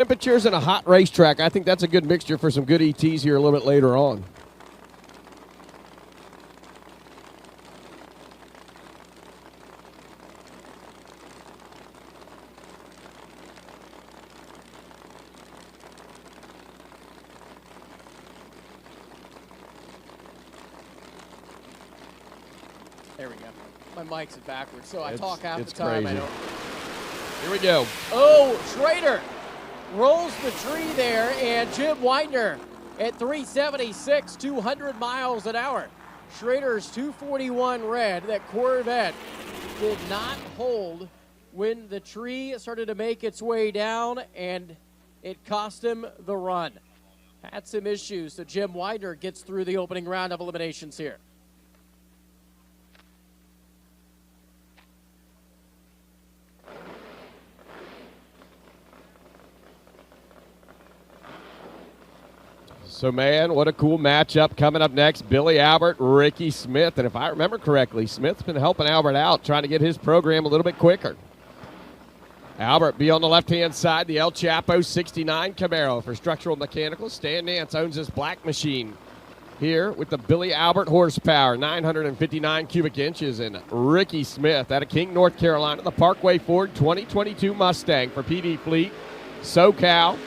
Temperatures and a hot racetrack. I think that's a good mixture for some good ETs here a little bit later on. There we go. My mic's backwards, so I talk half the time. Crazy. I don't. Here we go. Oh, Schrader rolls the tree there, and Jim Widener at 376, 200 miles an hour. Schrader's 241 red. That Corvette did not hold when the tree started to make its way down, and it cost him the run. Had some issues, so Jim Widener gets through the opening round of eliminations here. So, man, what a cool matchup coming up next. Billy Albert, Ricky Smith. And if I remember correctly, Smith's been helping Albert out, trying to get his program a little bit quicker. Albert be on the left-hand side, the El Chapo 69 Camaro for structural mechanicals. Stan Nance owns this black machine here with the Billy Albert horsepower, 959 cubic inches. And Ricky Smith out of King, North Carolina, the Parkway Ford 2022 Mustang for PD Fleet, SoCal,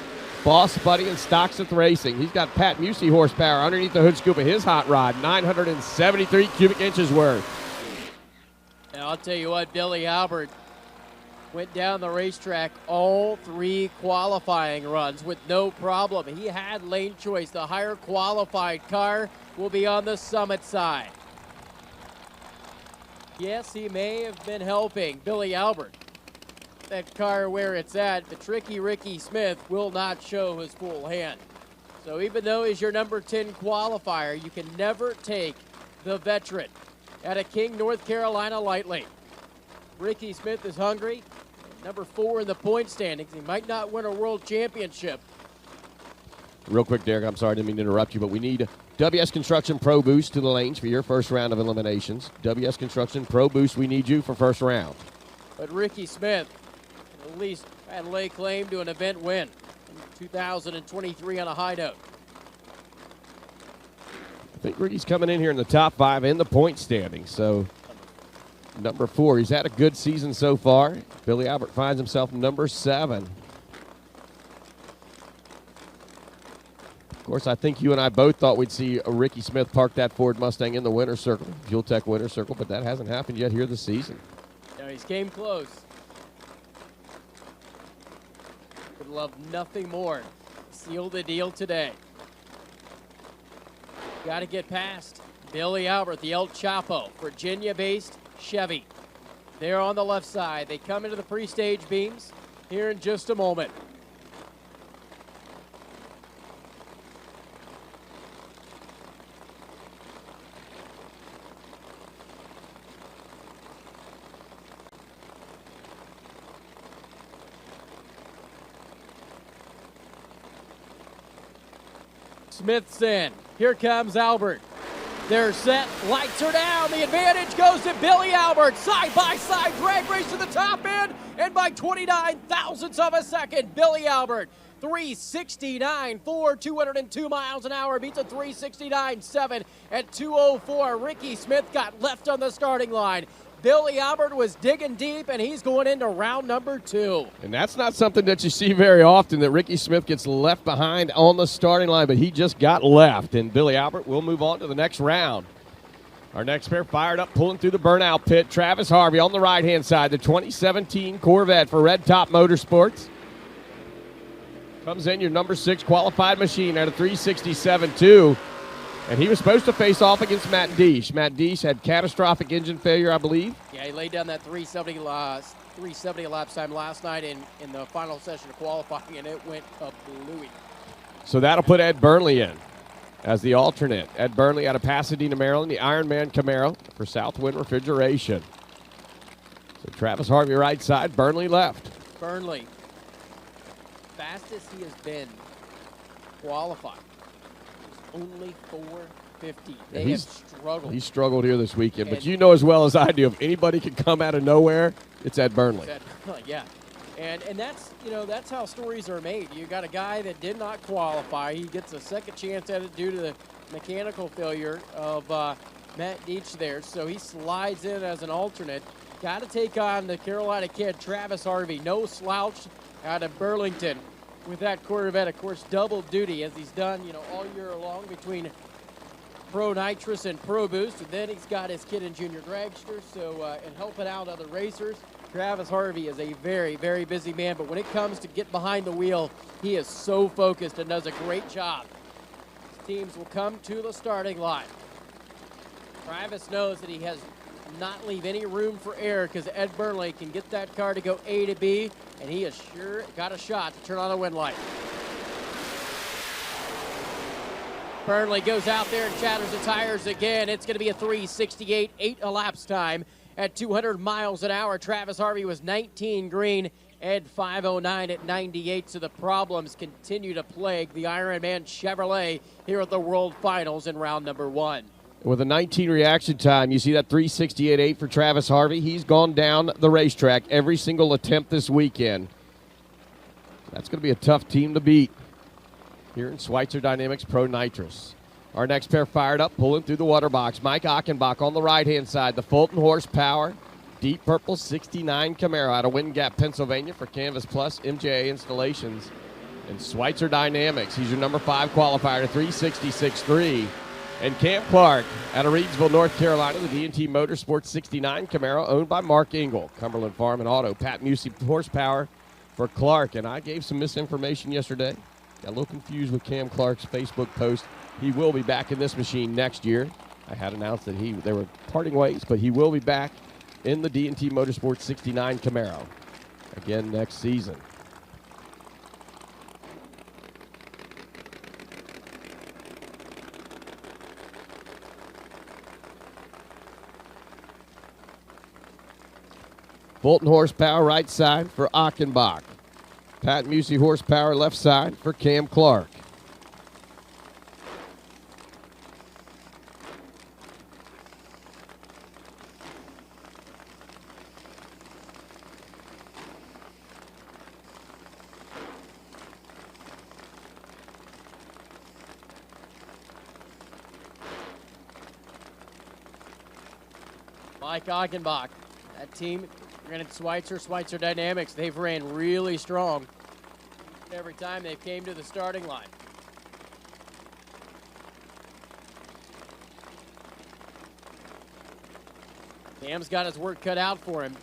Boss Buddy, and Stocksmith Racing. He's got Pat Musey horsepower underneath the hood scoop of his hot rod, 973 cubic inches worth. And I'll tell you what, Billy Albert went down the racetrack all three qualifying runs with no problem. He had lane choice. The higher qualified car will be on the Summit side. Yes, he may have been helping Billy Albert. That car where it's at, the tricky Ricky Smith will not show his full hand. So even though he's your number 10 qualifier, you can never take the veteran out of King, North Carolina lightly. Ricky Smith is hungry, number 4 in the point standings. He might not win a world championship. Real quick, Derek, I'm sorry, I didn't mean to interrupt you, but we need WS Construction Pro Boost to the lanes for your first round of eliminations. WS Construction Pro Boost, we need you for first round. But Ricky Smith at least had lay claim to an event win in 2023 on a high note. I think Ricky's coming in here in the top 5 in the point standing. So number 4, he's had a good season so far. Billy Albert finds himself number 7. Of course, I think you and I both thought we'd see a Ricky Smith park that Ford Mustang in the winner's circle, Fuel Tech winner's circle, but that hasn't happened yet here this season. No, he's came close. Would love nothing more. Seal the deal today. Got to get past Billy Albert, the El Chapo, Virginia-based Chevy. They're on the left side. They come into the pre-stage beams here in just a moment. Smith's in. Here comes Albert. They're set. Lights are down. The advantage goes to Billy Albert. Side-by-side drag race to the top end. And by 29 thousandths of a second, Billy Albert, 369.4, 202 miles an hour, beats a 369.7 at 204. Ricky Smith got left on the starting line. Billy Albert was digging deep, and he's going into round number 2. And that's not something that you see very often, that Ricky Smith gets left behind on the starting line, but he just got left. And Billy Albert will move on to the next round. Our next pair fired up, pulling through the burnout pit. Travis Harvey on the right-hand side, the 2017 Corvette for Red Top Motorsports. Comes in your number 6 qualified machine at a 367.2. And he was supposed to face off against Matt Deesh. Matt Deesh had catastrophic engine failure, I believe. Yeah, he laid down that 370 laps time last night in the final session of qualifying, and it went kablooey. So that'll put Ed Burnley in as the alternate. Ed Burnley out of Pasadena, Maryland, the Ironman Camaro for Southwind Refrigeration. So Travis Harvey right side, Burnley left. Burnley, fastest he has been qualified. Only 450. They have struggled. He struggled here this weekend, but you know as well as I do, if anybody can come out of nowhere, it's Ed Burnley. Yeah. And that's, that's how stories are made. You got a guy that did not qualify. He gets a second chance at it due to the mechanical failure of Matt Deach there. So he slides in as an alternate. Got to take on the Carolina kid, Travis Harvey. No slouch out of Burlington with that Corvette. Of course, double duty as he's done, all year long between Pro Nitrous and Pro Boost. And then he's got his kid in junior dragster. So, and helping out other racers. Travis Harvey is a very, very busy man, but when it comes to get behind the wheel, he is so focused and does a great job. Teams will come to the starting line. Travis knows that he has not leave any room for error because Ed Burnley can get that car to go A to B, and he has sure got a shot to turn on a win light. Burnley goes out there and shatters the tires again. It's going to be a 3:68, 8 elapsed time. At 200 miles an hour, Travis Harvey was 19 green, Ed 509 at 98, so the problems continue to plague the Ironman Chevrolet here at the World Finals in round number 1. With a 19 reaction time, you see that 3:68.8 for Travis Harvey. He's gone down the racetrack every single attempt this weekend. That's going to be a tough team to beat here in Schweitzer Dynamics Pro Nitrous. Our next pair fired up, pulling through the water box. Mike Achenbach on the right-hand side. The Fulton Horsepower, deep purple 69 Camaro out of Wind Gap, Pennsylvania for Canvas Plus MJA Installations. And Schweitzer Dynamics, he's your number 5 qualifier to 366.3. And Cam Clark out of Reedsville, North Carolina, the D&T Motorsports 69 Camaro owned by Mark Engel, Cumberland Farm and Auto. Pat Musey Horsepower for Clark. And I gave some misinformation yesterday. Got a little confused with Cam Clark's Facebook post. He will be back in this machine next year. I had announced that they were parting ways, but he will be back in the D&T Motorsports 69 Camaro again next season. Fulton Horsepower right side for Achenbach. Pat Musey Horsepower left side for Cam Clark. Mike Achenbach, that team, granted Schweitzer Dynamics, they've ran really strong every time they came to the starting line. Cam's got his work cut out for him.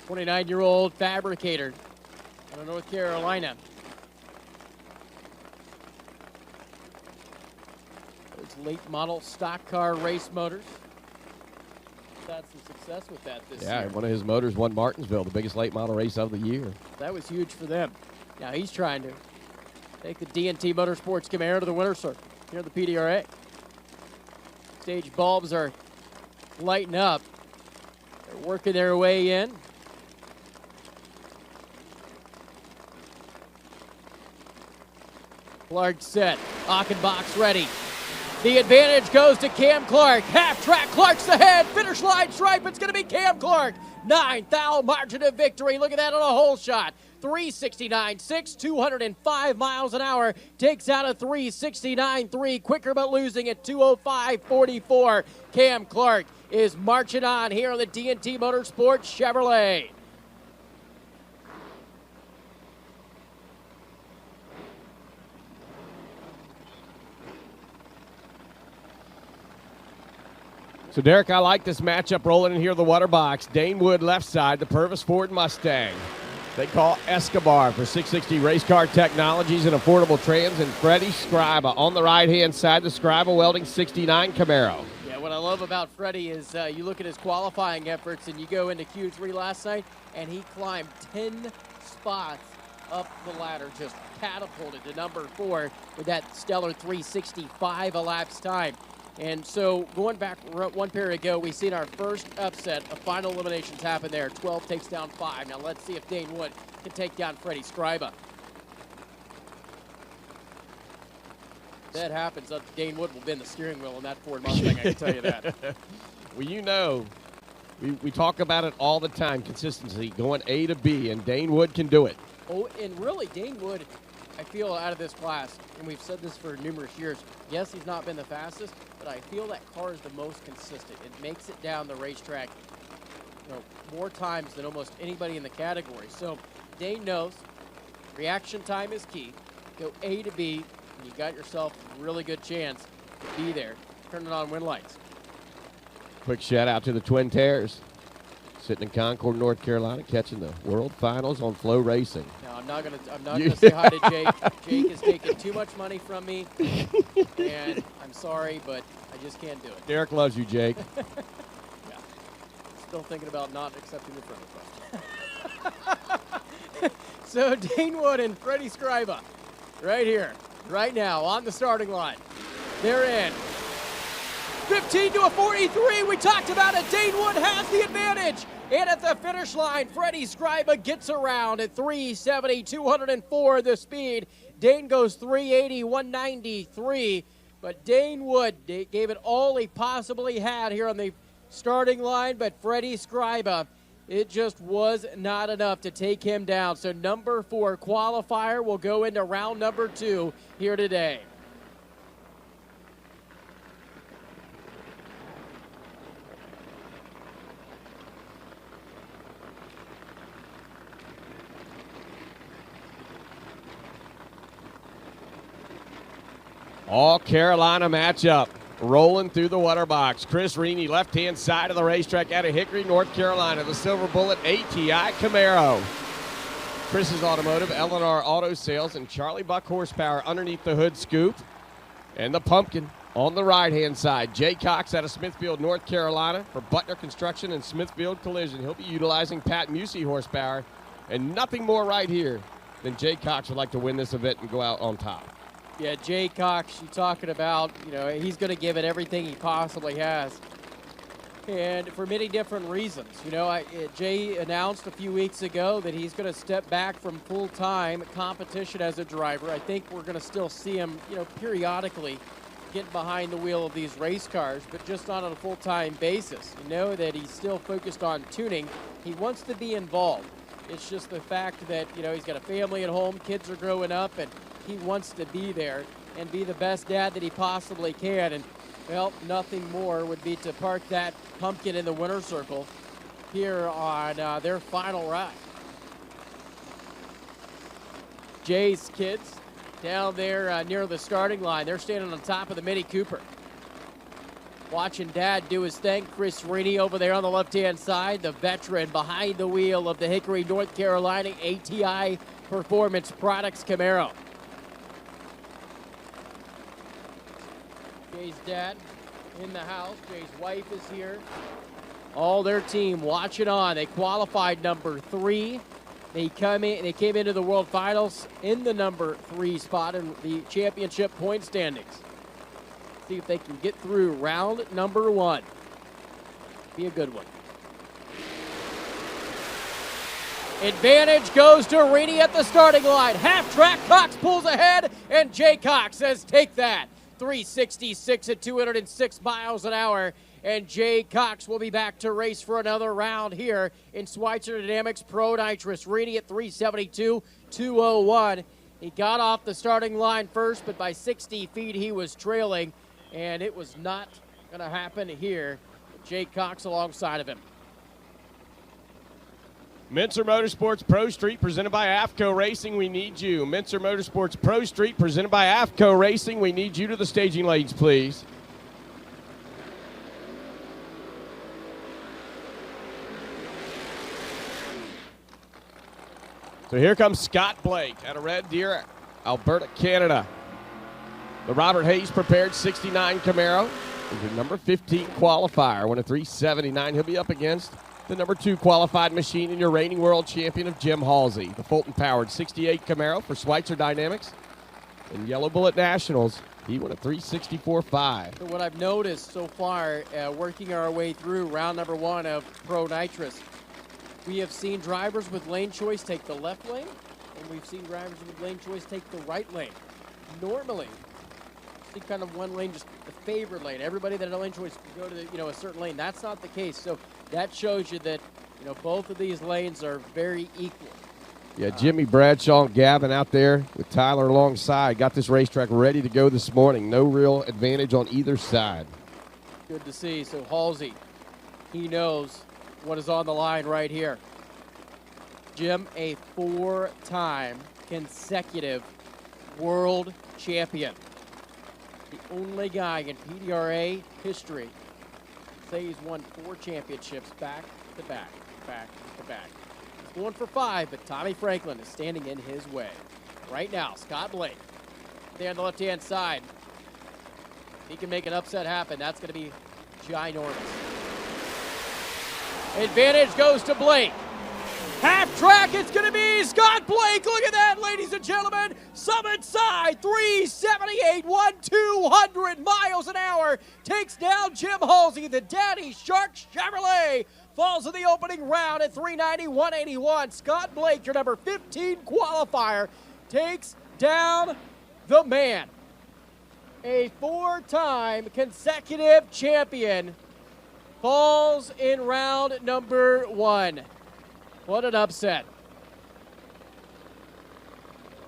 29-year-old fabricator out of North Carolina. It's late model stock car race motors. Had some success with that this year. Yeah, one of his motors won Martinsville, the biggest late model race of the year. That was huge for them. Now he's trying to take the D&T Motorsports Camaro to the winner's circle here at the PDRA. Stage bulbs are lighting up. They're working their way in. Clark set. Achenbach's ready. The advantage goes to Cam Clark. Half track, Clark's ahead. Finish line stripe, it's going to be Cam Clark. 9th margin of victory. Look at that on a hole shot. 369.6, 205 miles an hour. Takes out a 369.3. Quicker but losing at 205.44. Cam Clark is marching on here on the D&T Motorsports Chevrolet. So, Derek, I like this matchup rolling in here the water box. Dane Wood left side, the Purvis Ford Mustang. They call Escobar for 660 Race Car Technologies and Affordable Trans. And Freddie Scriba on the right-hand side, the Scriba Welding 69 Camaro. Yeah, what I love about Freddie is you look at his qualifying efforts and you go into Q3 last night, and he climbed 10 spots up the ladder, just catapulted to number 4 with that stellar 365 elapsed time. And so going back one period ago, we seen our first upset of final eliminations happen there. 12 takes down 5. Now let's see if Dane Wood can take down Freddie Scriba. If that happens, Dane Wood will bend the steering wheel on that Ford Mustang, I can tell you that. Well, you know, We talk about it all the time, consistency, going A to B, and Dane Wood can do it. Oh, and really, Dane Wood, I feel out of this class, and we've said this for numerous years, yes, he's not been the fastest, but I feel that Carr is the most consistent. It makes it down the racetrack, more times than almost anybody in the category. So Dane knows reaction time is key. Go A to B, and you got yourself a really good chance to be there. Turn it on win lights. Quick shout out to the Twin Terrors, sitting in Concord, North Carolina, catching the World Finals on FloRacing. No, I'm not gonna say hi to Jake. Jake has taken too much money from me, and I'm sorry, but I just can't do it. Derek loves you, Jake. Yeah. Still thinking about not accepting the friend request. So Dane Wood and Freddie Scriba, right here, right now, on the starting line. They're in. 15 to a 43. We talked about it. Dane Wood has the advantage. And at the finish line, Freddie Scriba gets around at 370, 204 the speed. Dane goes 380, 193. But Dane Wood gave it all he possibly had here on the starting line. But Freddie Scriba, it just was not enough to take him down. So number 4 qualifier will go into round number 2 here today. All Carolina matchup. Rolling through the water box. Chris Reeny, left-hand side of the racetrack out of Hickory, North Carolina. The Silver Bullet ATI Camaro. Chris's Automotive, L&R Auto Sales, and Charlie Buck Horsepower underneath the hood scoop. And the Pumpkin on the right-hand side. Jay Cox out of Smithfield, North Carolina for Butler Construction and Smithfield Collision. He'll be utilizing Pat Musey horsepower. And nothing more right here than Jay Cox would like to win this event and go out on top. Yeah, Jay Cox, you're talking about, he's going to give it everything he possibly has. And for many different reasons. Jay announced a few weeks ago that he's going to step back from full-time competition as a driver. I think we're going to still see him, periodically get behind the wheel of these race cars, but just not on a full-time basis. You know that he's still focused on tuning. He wants to be involved. It's just the fact that, he's got a family at home, kids are growing up, and he wants to be there and be the best dad that he possibly can. And, well, nothing more would be to park that Pumpkin in the winner's circle here on their final ride. Jay's kids down there near the starting line. They're standing on top of the Mini Cooper. Watching Dad do his thing. Chris Reeny over there on the left-hand side, the veteran behind the wheel of the Hickory, North Carolina ATI Performance Products Camaro. Jay's dad in the house. Jay's wife is here. All their team watching on. They qualified number 3. They came into the World Finals in the number 3 spot in the championship point standings. See if they can get through round number 1. Be a good one. Advantage goes to Reeny at the starting line. Half track, Cox pulls ahead, and Jay Cox says, take that. 366 at 206 miles an hour. And Jay Cox will be back to race for another round here in Schweitzer Dynamics Pro Nitrous. Reeny at 372, 201. He got off the starting line first, but by 60 feet he was trailing, and it was not going to happen here. Jay Cox alongside of him. Mincer Motorsports Pro Street presented by AFCO Racing, we need you. Mincer Motorsports Pro Street presented by AFCO Racing, we need you to the staging lanes, please. So here comes Scott Blake out of Red Deer, Alberta, Canada. The Robert Hayes prepared 69 Camaro is your number 15 qualifier. Won a 379. He'll be up against the number 2 qualified machine and your reigning world champion of Jim Halsey. The Fulton-powered 68 Camaro for Schweitzer Dynamics. In Yellow Bullet Nationals, he won a 364.5. So what I've noticed so far, working our way through round number 1 of Pro Nitrous, we have seen drivers with lane choice take the left lane, and we've seen drivers with lane choice take the right lane. Normally, see kind of one lane, just the favored lane. Everybody that had a lane choice could go to a certain lane. That's not the case. So that shows you that, both of these lanes are very equal. Yeah, Jimmy Bradshaw and Gavin out there with Tyler alongside. Got this racetrack ready to go this morning. No real advantage on either side. Good to see. So Halsey, he knows what is on the line right here. Jim, a 4-time consecutive world champion. The only guy in PDRA history to say he's won 4 championships back to back. He's going for 5, but Tommy Franklin is standing in his way. Right now, Scott Blake there on the left-hand side. If he can make an upset happen, that's going to be ginormous. Advantage goes to Blake. Half track, it's going to be Scott Blake. Look at that, ladies and gentlemen. Summit side, 378, 200 miles an hour. Takes down Jim Halsey, the Daddy Shark Chevrolet. Falls in the opening round at 390, 181. Scott Blake, your number 15 qualifier, takes down the man. A 4-time consecutive champion falls in round number 1. What an upset.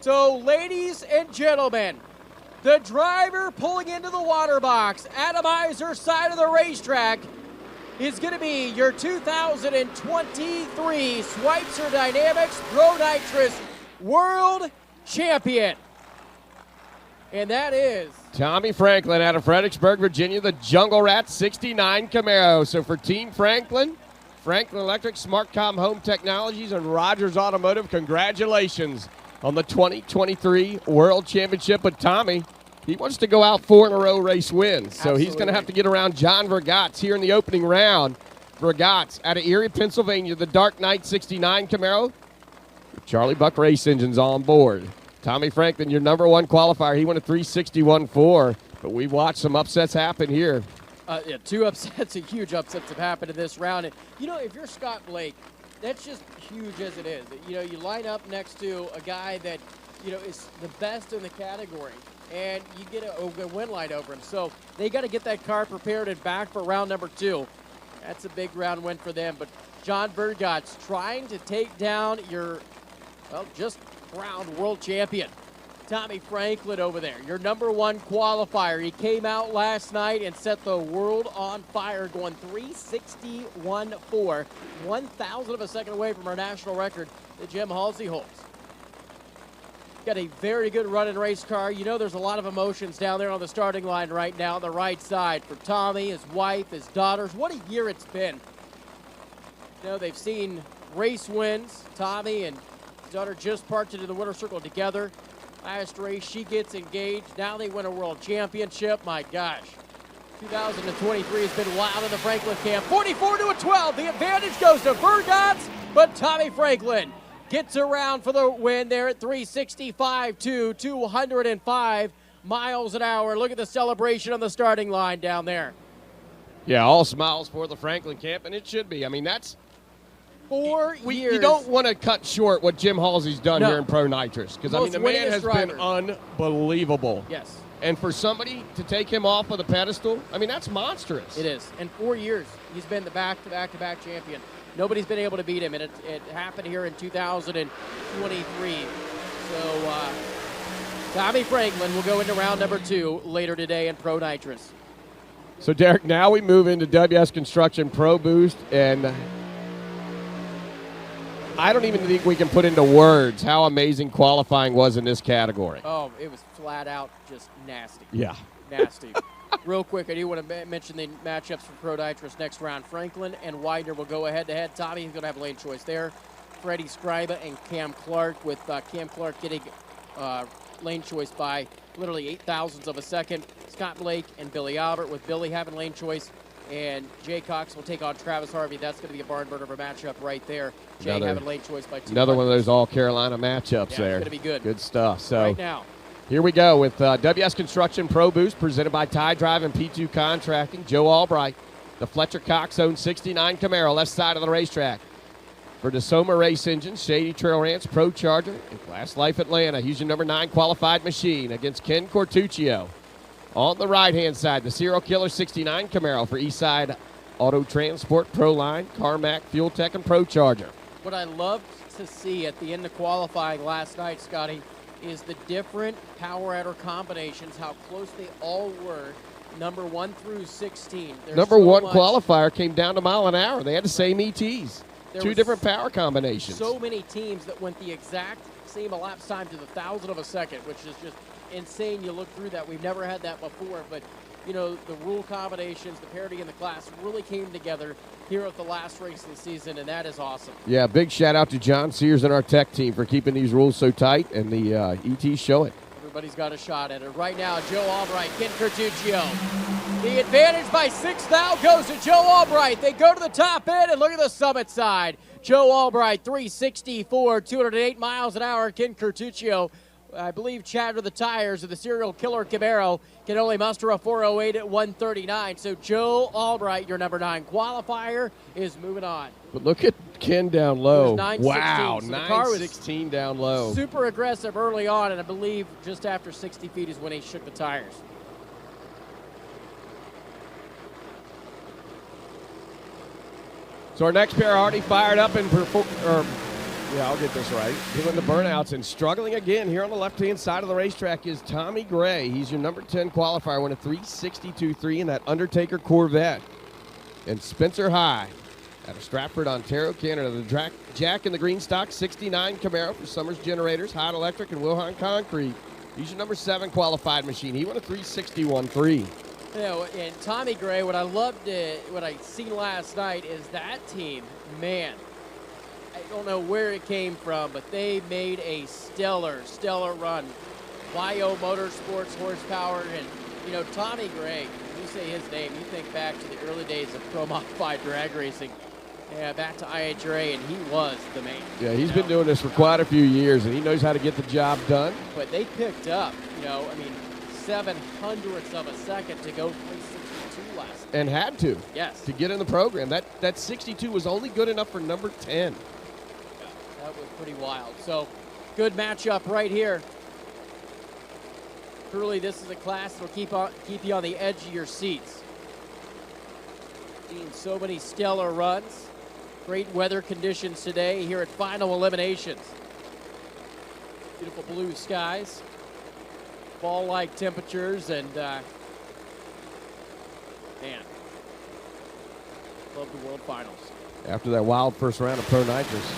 So, ladies and gentlemen, the driver pulling into the water box, atomizer's side of the racetrack, is going to be your 2023 Schweitzer Dynamics Pro Nitrous World Champion. And that is Tommy Franklin out of Fredericksburg, Virginia, the Jungle Rat 69 Camaro. So for Team Franklin, Franklin Electric, SmartCom Home Technologies, and Rogers Automotive, congratulations on the 2023 World Championship. But Tommy, he wants to go out 4 in a row race wins. So Absolutely. He's going to have to get around John Vergot's here in the opening round. Vergot's out of Erie, Pennsylvania, the Dark Knight 69 Camaro. Charlie Buck Race Engines on board. Tommy Franklin, your number 1 qualifier. He won a 361.4, but we've watched some upsets happen here. 2 upsets, huge upsets have happened in this round. And, if you're Scott Blake, that's just huge as it is. You line up next to a guy that, is the best in the category, and you get a win line over him. So they got to get that car prepared and back for round number 2. That's a big round win for them. But John Vergot's trying to take down your, just crowned world champion. Tommy Franklin over there, your number 1 qualifier. He came out last night and set the world on fire, going 361.4, 1,000 of a second away from our national record that Jim Halsey holds. Got a very good run in race car. There's a lot of emotions down there on the starting line right now on the right side for Tommy, his wife, his daughters. What a year it's been. They've seen race wins. Tommy and his daughter just parked into the winner's circle together. Last race, she gets engaged. Now they win a world championship. My gosh. 2023 has been wild in the Franklin camp. 44-12. The advantage goes to Vergot's, but Tommy Franklin gets around for the win there at 365 to 205 miles an hour. Look at the celebration on the starting line down there. Yeah, all smiles for the Franklin camp, and it should be. I mean, that's 4 years. You don't want to cut short what Jim Halsey's done No. here in Pro Nitrous, because, I mean, the man has been unbelievable. Yes. And for somebody to take him off of the pedestal, I mean, that's monstrous. It is. In 4 years, he's been the back-to-back-to-back champion. Nobody's been able to beat him, and it happened here in 2023. So Tommy Franklin will go into round number 2 later today in Pro Nitrous. So, Derek, now we move into WS Construction Pro Boost, and I don't even think we can put into words how amazing qualifying was in this category. Oh, it was flat out just nasty. Yeah. Nasty. Real quick, I do want to mention the matchups for Pro Nitrous next round. Franklin and Widener will go head-to-head. Tommy is going to have lane choice there. Freddie Scriba and Cam Clark, with Cam Clark getting lane choice by literally 8,000ths of a second. Scott Blake and Billy Albert, with Billy having lane choice. And Jay Cox will take on Travis Harvey. That's going to be a barn burner of a matchup right there. Jay having lane choice by 2. Another one of those all-Carolina matchups there. It's going to be good. Good stuff. So right now. Here we go with WS Construction Pro Boost, presented by Tie Drive and P2 Contracting. Joe Albright, the Fletcher Cox owned 69 Camaro, left side of the racetrack. For DeSoma Race Engines, Shady Trail Ranch, Pro Charger, and Glass Life Atlanta. He's your number 9 qualified machine against Ken Cortuccio. On the right-hand side, the Serial Killer 69 Camaro for Eastside Auto Transport, ProLine, CarMac, Fuel Tech, and ProCharger. What I loved to see at the end of qualifying last night, Scotty, is the different power adder combinations, how close they all were, number 1 through 16. Number one qualifier came down to mile an hour. They had the same ETs. Two different power combinations. So many teams that went the exact same elapsed time to the 1,000th of a second, which is just insane. You look through that. We've never had that before, but you know, the rule combinations, the parity in the class really came together here at the last race of the season, and that is awesome. Yeah, big shout out to John Sears and our tech team for keeping these rules so tight, and the ETs show it. Everybody's got a shot at it. Right now, Joe Albright, Ken Curtuccio. The advantage by 6 now goes to Joe Albright. They go to the top end, and look at the summit side. Joe Albright, 364, 208 miles an hour. Ken Curtuccio, I believe, Chatter the tires of the serial killer Camaro can only muster a 408 at 139. So Joe Albright, your number 9 qualifier, is moving on. But look at Ken down low. Wow, so 916 down low. Super aggressive early on, and I believe just after 60 feet is when he shook the tires. So our next pair already fired up and I'll get this right. Doing the burnouts and struggling again here on the left-hand side of the racetrack is Tommy Gray. He's your number 10 qualifier, won a 362.3 in that Undertaker Corvette. And Spencer Hyde out of Stratford, Ontario, Canada. The Jack in the Green Stock 69 Camaro for Summers Generators, Hyde Electric, and Wilhelm Concrete. He's your number 7 qualified machine. He won a 361.3. You know, and Tommy Gray, what I loved, what I seen last night is that team, man, I don't know where it came from, but they made a stellar run. Bio Motorsports horsepower, and, you know, Tommy Gray, when you say his name, you think back to the early days of Pro Modified drag racing, back to IHRA, and he was the man. Yeah, he's been doing this for quite a few years, and he knows how to get the job done. But they picked up, you know, I mean, 0.07 of a second to go 362 last night. And had to. Yes. To get in the program. That 62 was only good enough for number 10. Yeah, that was pretty wild. So, good matchup right here. Truly, this is a class that will keep you on the edge of your seats. Seeing so many stellar runs. Great weather conditions today here at Final Eliminations. Beautiful blue skies. Fall-like temperatures, and man, love the World Finals. After that wild first round of Pro Nitrous,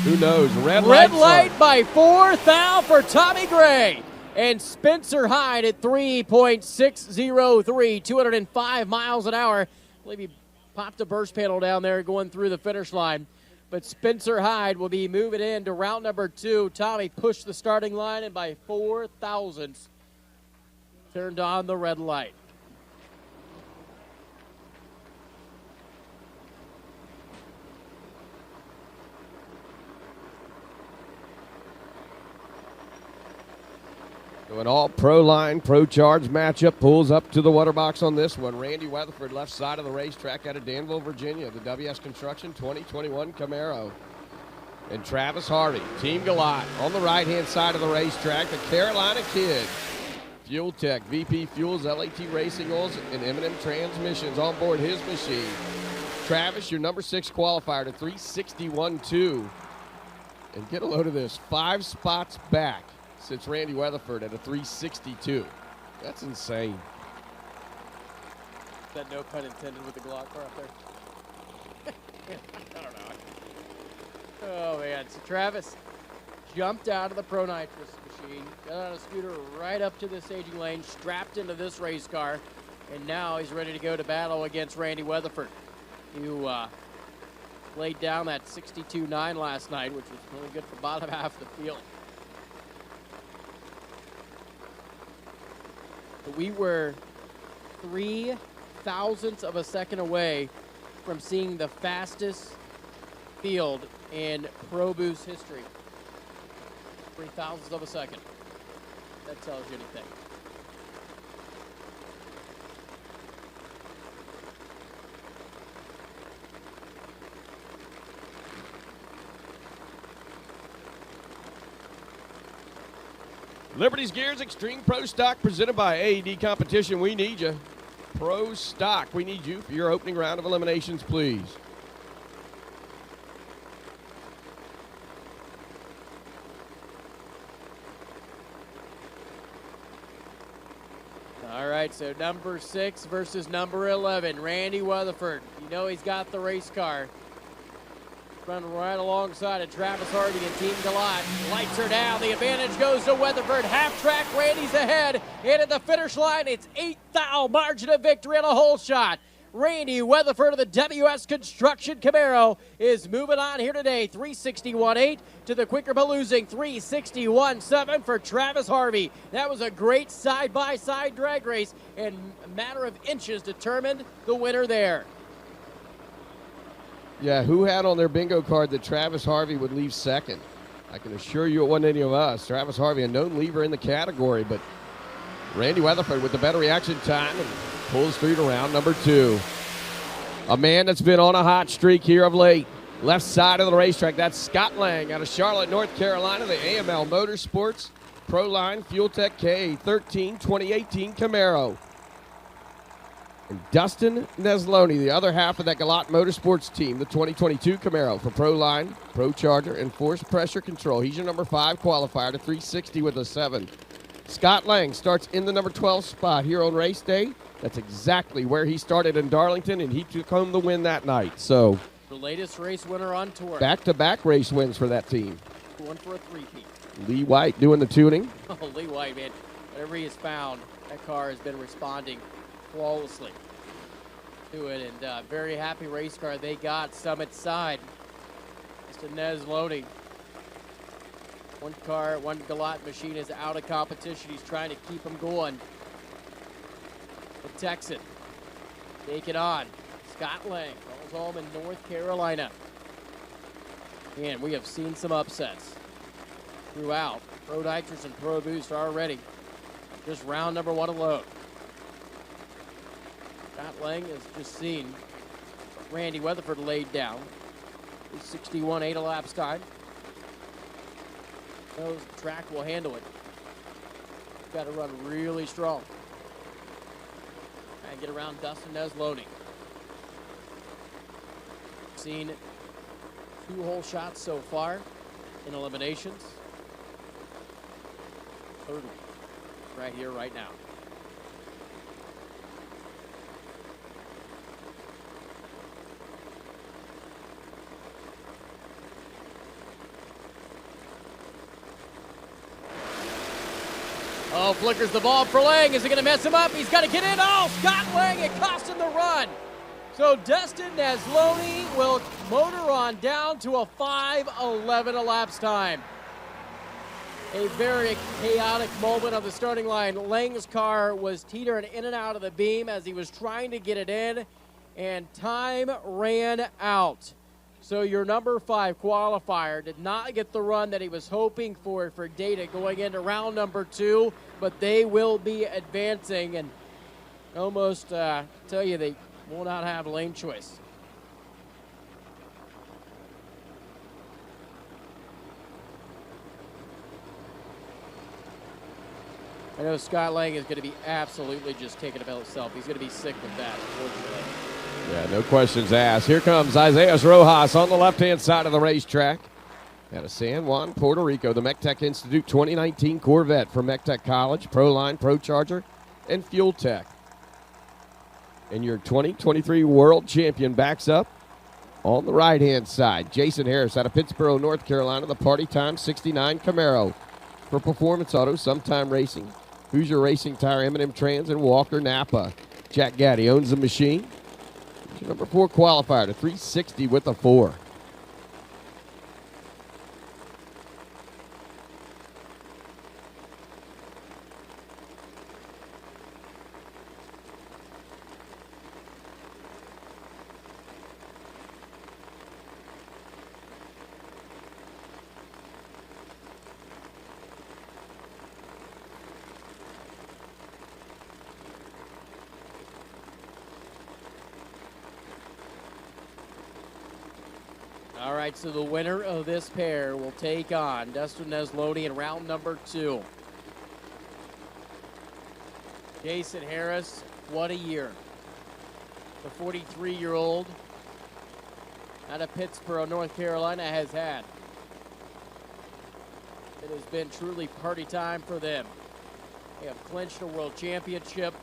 who knows? Red light by 4th thou for Tommy Gray, and Spencer Hyde at 3.603, 205 miles an hour. I believe he popped a burst panel down there going through the finish line. But Spencer Hyde will be moving into round number 2. Tommy pushed the starting line and by 4 thousandths turned on the red light. So an all ProLine, ProCharge matchup pulls up to the water box on this one. Randy Weatherford, left side of the racetrack out of Danville, Virginia. The WS Construction 2021 Camaro. And Travis Harvey, Team Goliath, on the right-hand side of the racetrack. The Carolina Kid. Fuel Tech, VP Fuels, LAT Racing Oils, and M&M Transmissions on board his machine. Travis, your number 6 qualifier to 361.2. And get a load of this, 5 spots back since Randy Weatherford at a 362. That's insane. Is that no pun intended with the Glock car up there? I don't know. Oh, man. So Travis jumped out of the Pro Nitrous machine, got on a scooter right up to the staging lane, strapped into this race car, and now he's ready to go to battle against Randy Weatherford, who laid down that 62.9 last night, which was really good for bottom half of the field. We were 3 thousandths of a second away from seeing the fastest field in Pro Boost history. 3 thousandths of a second. That tells you anything. Liberty's Gears Extreme Pro Stock presented by AED Competition. We need you. Pro Stock. We need you for your opening round of eliminations, please. All right, so number 6 versus number 11, Randy Weatherford. You know he's got the race car. Running right alongside of Travis Harvey and Team Galot. Lights are down. The advantage goes to Weatherford. Half track, Randy's ahead. And at the finish line, it's 8th margin of victory on a hole shot. Randy Weatherford of the WS Construction Camaro is moving on here today. 361.8 to the quicker but losing 361.7 for Travis Harvey. That was a great side-by-side drag race, and a matter of inches determined the winner there. Yeah, who had on their bingo card that Travis Harvey would leave second? I can assure you it wasn't any of us. Travis Harvey, a known leaver in the category, but Randy Weatherford with the better reaction time and pulls through to round number 2. A man that's been on a hot streak here of late. Left side of the racetrack, that's Scott Lang out of Charlotte, North Carolina, the AML Motorsports Pro Line Fuel Tech K13 2018 Camaro. And Dustin Nezone, the other half of that Galot Motorsports team, the 2022 Camaro for Pro Line, Pro Charger, and Force Pressure Control. He's your number 5 qualifier to 360 with a 7. Scott Lang starts in the number 12 spot here on race day. That's exactly where he started in Darlington, and he took home the win that night. So the latest race winner on tour. Back-to-back race wins for that team. One for a three-peat. Lee White doing the tuning. Oh, Lee White, man. Whatever he has found, that car has been responding flawlessly to it, and very happy race car they got. Summit side. Mr. Nezone. One car, one Galot machine is out of competition. He's trying to keep them going. The Texan. Take it on. Scott Lang calls home in North Carolina. And we have seen some upsets throughout. Pro Nitrous and Pro Boost are ready. Just round number 1 alone. Scott Lang has just seen Randy Weatherford laid down. 61.8 a lapse time. Knows the track will handle it. Got to run really strong. And get around Dustin Nezone. Seen 2 hole shots so far in eliminations. Third one right here, right now. Oh, flickers the ball for Lang. Is it going to mess him up? He's got to get in. Oh, Scott Lang, it cost him the run. So Dustin Nezone will motor on down to a 5:11 elapsed time. A very chaotic moment on the starting line. Lang's car was teetering in and out of the beam as he was trying to get it in, and time ran out. So your number 5 qualifier did not get the run that he was hoping for data going into round number 2, but they will be advancing, and almost tell you they will not have lane choice. I know Scott Lang is going to be absolutely just kicking about himself. He's going to be sick with that, unfortunately. Yeah, no questions asked. Here comes Isaiah Roas on the left-hand side of the racetrack. Out of San Juan, Puerto Rico, the MECTEC Institute 2019 Corvette for MECTEC College, Pro Line, Pro Charger, and Fuel Tech. And your 2023 World Champion backs up on the right-hand side. Jason Harris out of Pittsboro, North Carolina, the Party Time 69 Camaro for Performance Auto, Sometime Racing, Hoosier Racing Tire, M&M Trans, and Walker Napa. Jack Gaddy owns the machine. He's your number 4 qualifier to 360 with a 4. All right, so the winner of this pair will take on Dustin Nezone in round number 2. Jason Harris What a year. The 43-year-old out of Pittsburgh, North Carolina has had. It has been truly party time for them. They have clinched a world championship.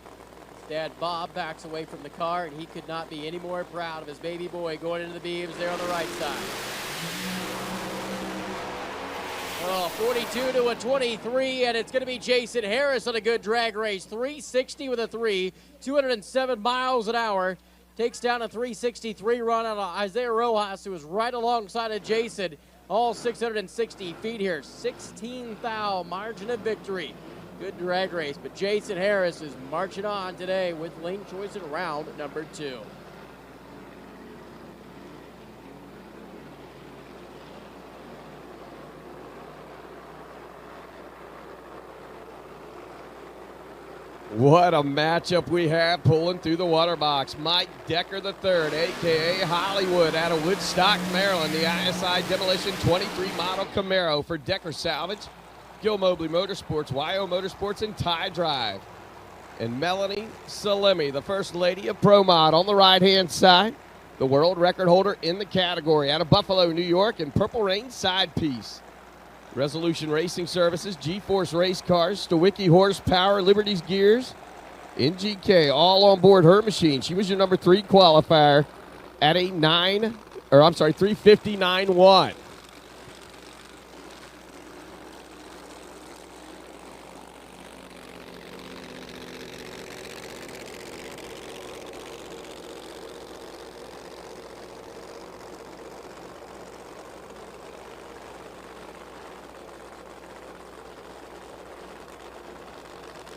His dad, Bob, backs away from the car, and he could not be any more proud of his baby boy going into the beams there on the right side. Oh, 42 to a 23, and it's going to be Jason Harris on a good drag race. 360 with a 3, 207 miles an hour. Takes down a 363 run on Isaiah Roas, who was right alongside of Jason. All 660 feet here. 16th thou margin of victory. Good drag race, but Jason Harris is marching on today with lane choice in round number 2. What a matchup we have pulling through the water box. Mike Decker III, a.k.a. Hollywood, out of Woodstock, Maryland. The ISI Demolition 23 model Camaro for Decker Salvage, Gil Mobley Motorsports, YO Motorsports, and Tie Drive. And Melanie Salimi, the First Lady of Pro Mod on the right-hand side. The world record holder in the category out of Buffalo, New York, and Purple Rain side piece. Resolution Racing Services, G-Force Race Cars, Stowicki Horsepower, Liberty's Gears, NGK, all on board her machine. She was your number 3 qualifier at a 3:59.1.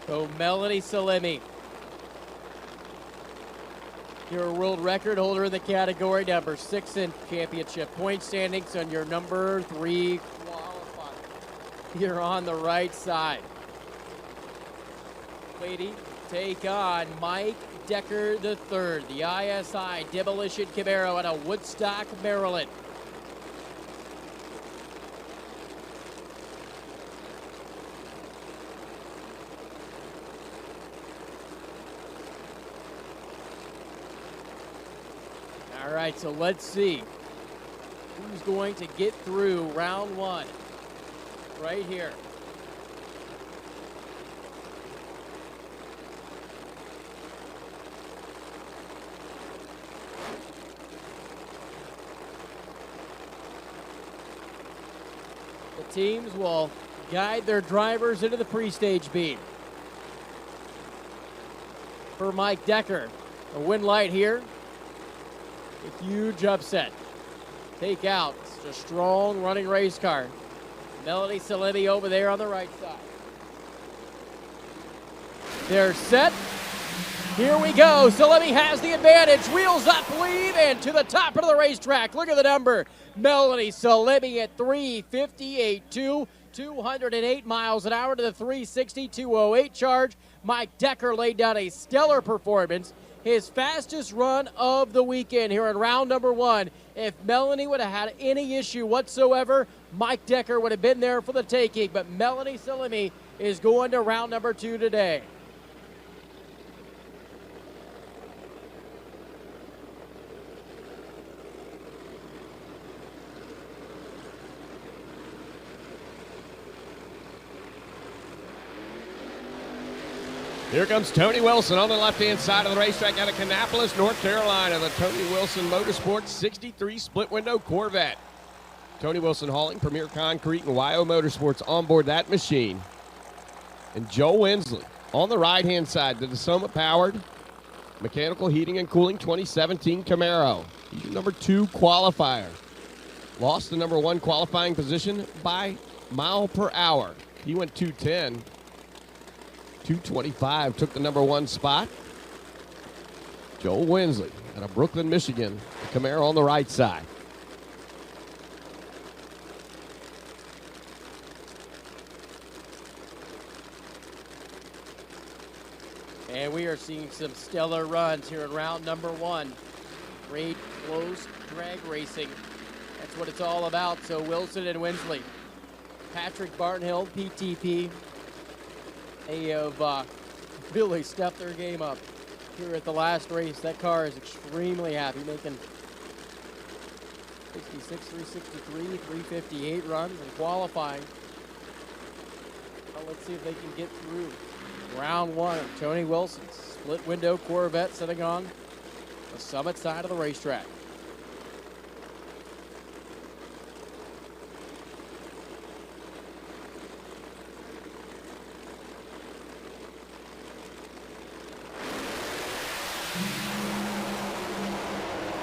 So Melanie Salimi, your world record holder in the category, number 6 in championship point standings, on your number 3 qualifier. You're on the right side. Lady, take on Mike Decker III, the ISI Demolition Camaro out of Woodstock, Maryland. All right, so let's see who's going to get through round 1 right here. The teams will guide their drivers into the pre-stage beam. For Mike Decker, a win light here. A huge upset. Take out. It's a strong running race car. Melanie Salimi over there on the right side. They're set. Here we go. Salimi has the advantage. Wheels up, lead, and to the top of the racetrack. Look at the number. Melanie Salimi at 3:58.2. 208 miles an hour to the 360.208 charge. Mike Decker laid down a stellar performance. His fastest run of the weekend here in round number 1. If Melanie would have had any issue whatsoever, Mike Decker would have been there for the taking. But Melanie Salimi is going to round number 2 today. Here comes Tony Wilson on the left-hand side of the racetrack out of Kannapolis, North Carolina. The Tony Wilson Motorsports 63 split-window Corvette. Tony Wilson hauling Premier Concrete and YO Motorsports on board that machine. And Joe Winsley on the right-hand side, the Dasoma-powered mechanical heating and cooling 2017 Camaro. He's your number 2 qualifier. Lost the number 1 qualifying position by mile per hour. He went 210. 225 took the number 1 spot. Joel Winsley out of Brooklyn, Michigan. The Camaro on the right side. And we are seeing some stellar runs here in round number 1. Great close drag racing. That's what it's all about. So Wilson and Winsley. Patrick Barnhill, PTP. They have really stepped their game up. here at the last race. That car is extremely happy, making 66, 363, 358 runs in qualifying. Well, let's see if they can get through round one of Tony Wilson's split window Corvette sitting on the summit side of the racetrack.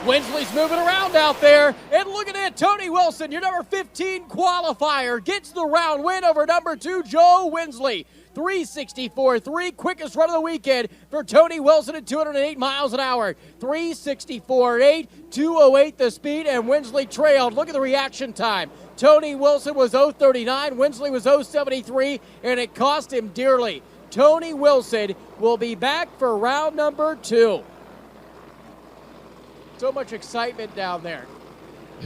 Winsley's moving around out there, and look at it, Tony Wilson, your number 15 qualifier, gets the round win over number 2, Joe Winsley. 364.3, quickest run of the weekend for Tony Wilson at 208 miles an hour. 364.8, 208 the speed, and Winsley trailed. Look at the reaction time. Tony Wilson was 0.39, Winsley was 0.73, and it cost him dearly. Tony Wilson will be back for round number 2. So much excitement down there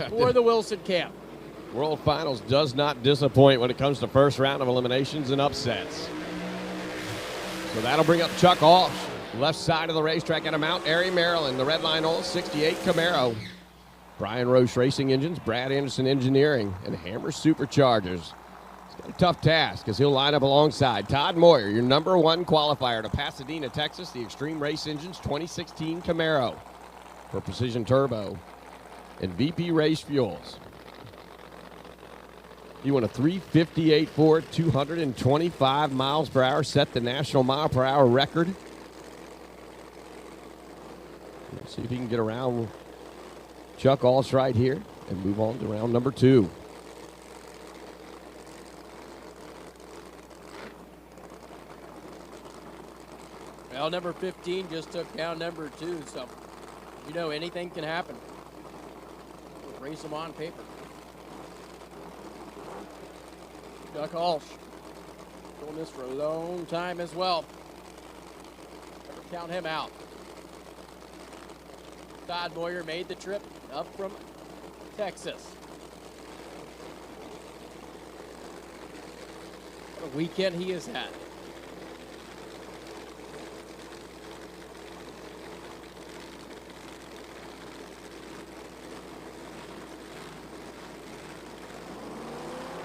for the Wilson camp. World Finals does not disappoint when it comes to first round of eliminations and upsets. So that'll bring up Chuck Walsh, left side of the racetrack out of Mount Airy, Maryland. The red line oil 68 Camaro. Brian Roche Racing Engines, Brad Anderson Engineering, and Hammer Superchargers. It's got a tough task as he'll line up alongside Todd Moyer, your number 1 qualifier to Pasadena, Texas, the Extreme Race Engines 2016 Camaro for Precision Turbo and VP Race Fuels. He won a 358 Ford, 225 miles per hour, set the national mile per hour record. Let's see if he can get around Chuck Walsh right here and move on to round number 2. Well, number 15 just took down number 2, so you know anything can happen. We'll race them on paper. Chuck Walsh doing this for a long time as well. Never count him out. Todd Moyer made the trip up from Texas. What a weekend he has had.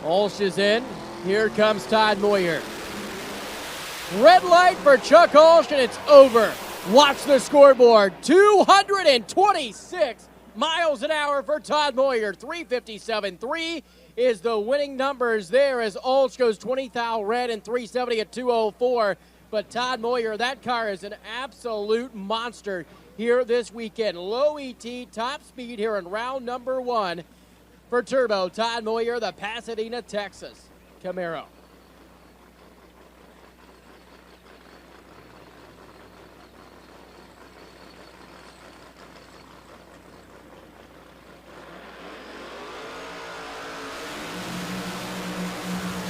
Walsh is in. Here comes Todd Moyer. Red light for Chuck Walsh, and it's over. Watch the scoreboard. 226 miles an hour for Todd Moyer. 357.3 is the winning numbers there as Walsh goes 20 thou red and 370 at 204. But Todd Moyer, that car is an absolute monster here this weekend. Low ET, top speed here in round number 1. For Turbo, Todd Moyer, the Pasadena, Texas Camaro.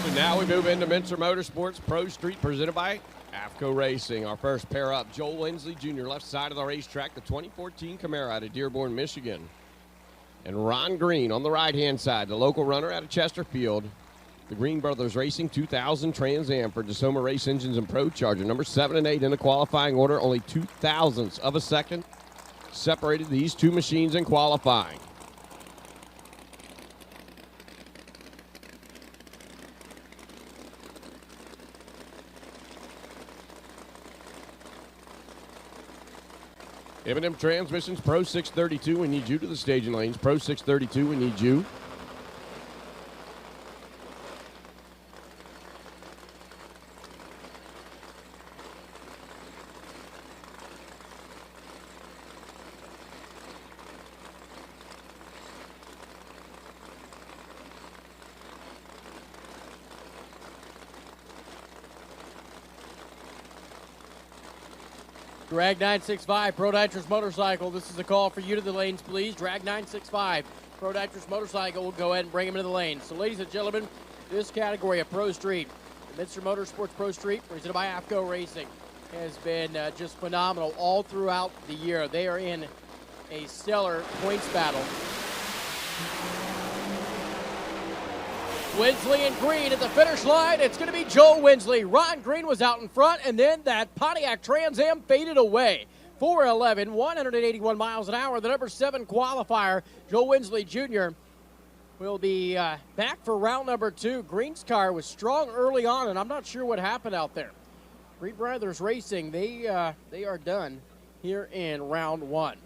So now we move into Mincer Motorsports Pro Street presented by AFCO Racing. Our first pair up, Joel Winsley Jr., left side of the racetrack, the 2014 Camaro out of Dearborn, Michigan. And Ron Green on the right-hand side, the local runner out of Chesterfield. The Green Brothers Racing 2000 Trans Am for DeSoma Race Engines and Pro Charger. Number 7 and 8 in the qualifying order, only 0.02 of a second separated these two machines in qualifying. M&M Transmissions, Pro 632, we need you to the staging lanes. Pro 632, we need you. Drag 965, Pro Nitrous Motorcycle. This is a call for you to the lanes, please. Drag 965, Pro Nitrous Motorcycle. We'll go ahead and bring him into the lanes. So, ladies and gentlemen, this category of Pro Street, the Mincer Motorsports Pro Street, presented by AFCO Racing, has been just phenomenal all throughout the year. They are in a stellar points battle. Winsley and Green at the finish line. It's going to be Joel Winsley. Ron Green was out in front, and then that Pontiac Trans Am faded away. 4:11, 181 miles an hour. The number 7 qualifier, Joe Winsley Jr., will be back for round number 2. Green's car was strong early on, and I'm not sure what happened out there. Green Brothers Racing, they are done here in round 1.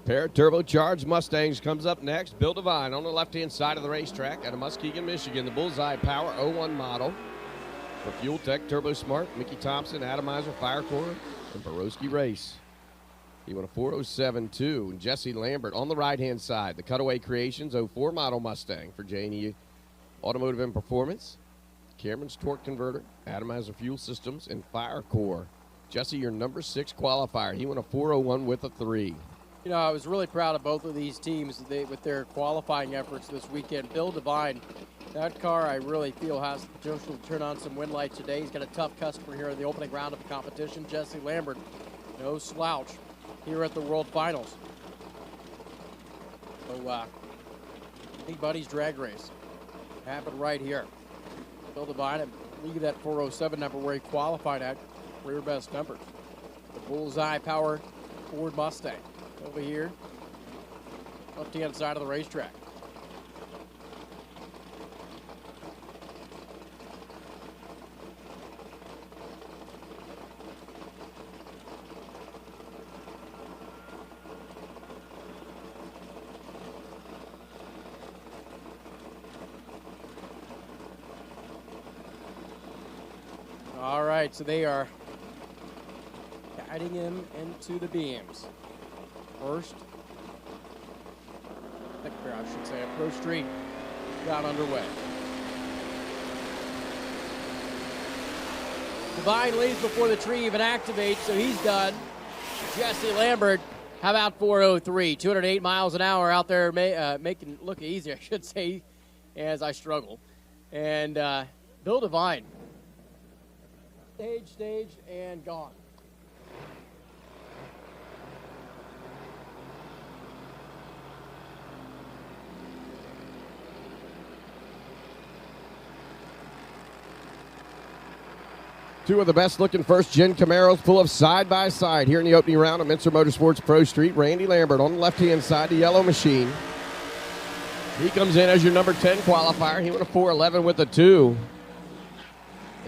Pair of turbocharged Mustangs comes up next. Bill Devine on the left-hand side of the racetrack out of Muskegon, Michigan. The Bullseye Power 01 model. For Fuel Tech, Turbo Smart, Mickey Thompson, Atomizer, Fire Core, and Borowski Race. He won a 407-2. And Jesse Lambert on the right-hand side. The Cutaway Creations 04 model Mustang for J&E Automotive and Performance. Cameron's Torque Converter, Atomizer Fuel Systems, and Fire Core. Jesse, your number 6 qualifier. He won a 401 with a 3. You know, I was really proud of both of these teams with their qualifying efforts this weekend. Bill Devine, that car I really feel has the potential to turn on some win lights today. He's got a tough customer here in the opening round of the competition. Jesse Lambert, no slouch here at the World Finals. So, Big Buddy's drag race happened right here. Bill Devine, I believe that 407 number where he qualified at, career best numbers. The Bullseye Power Ford Mustang. Over here, left-hand side of the racetrack. All right, so they are guiding him into the beams. First, I should say, approach street got underway. Devine leaves before the tree even activates, so he's done. Jesse Lambert, how about 403? 208 miles an hour out there, making it look easy, I should say, as I struggle. And Bill Devine, staged, and gone. Two of the best-looking first-gen Camaros pull up side-by-side here in the opening round of Mincer Motorsports Pro Street. Randy Lambert on the left-hand side, the yellow machine. He comes in as your number 10 qualifier. He went a 411 with a 2.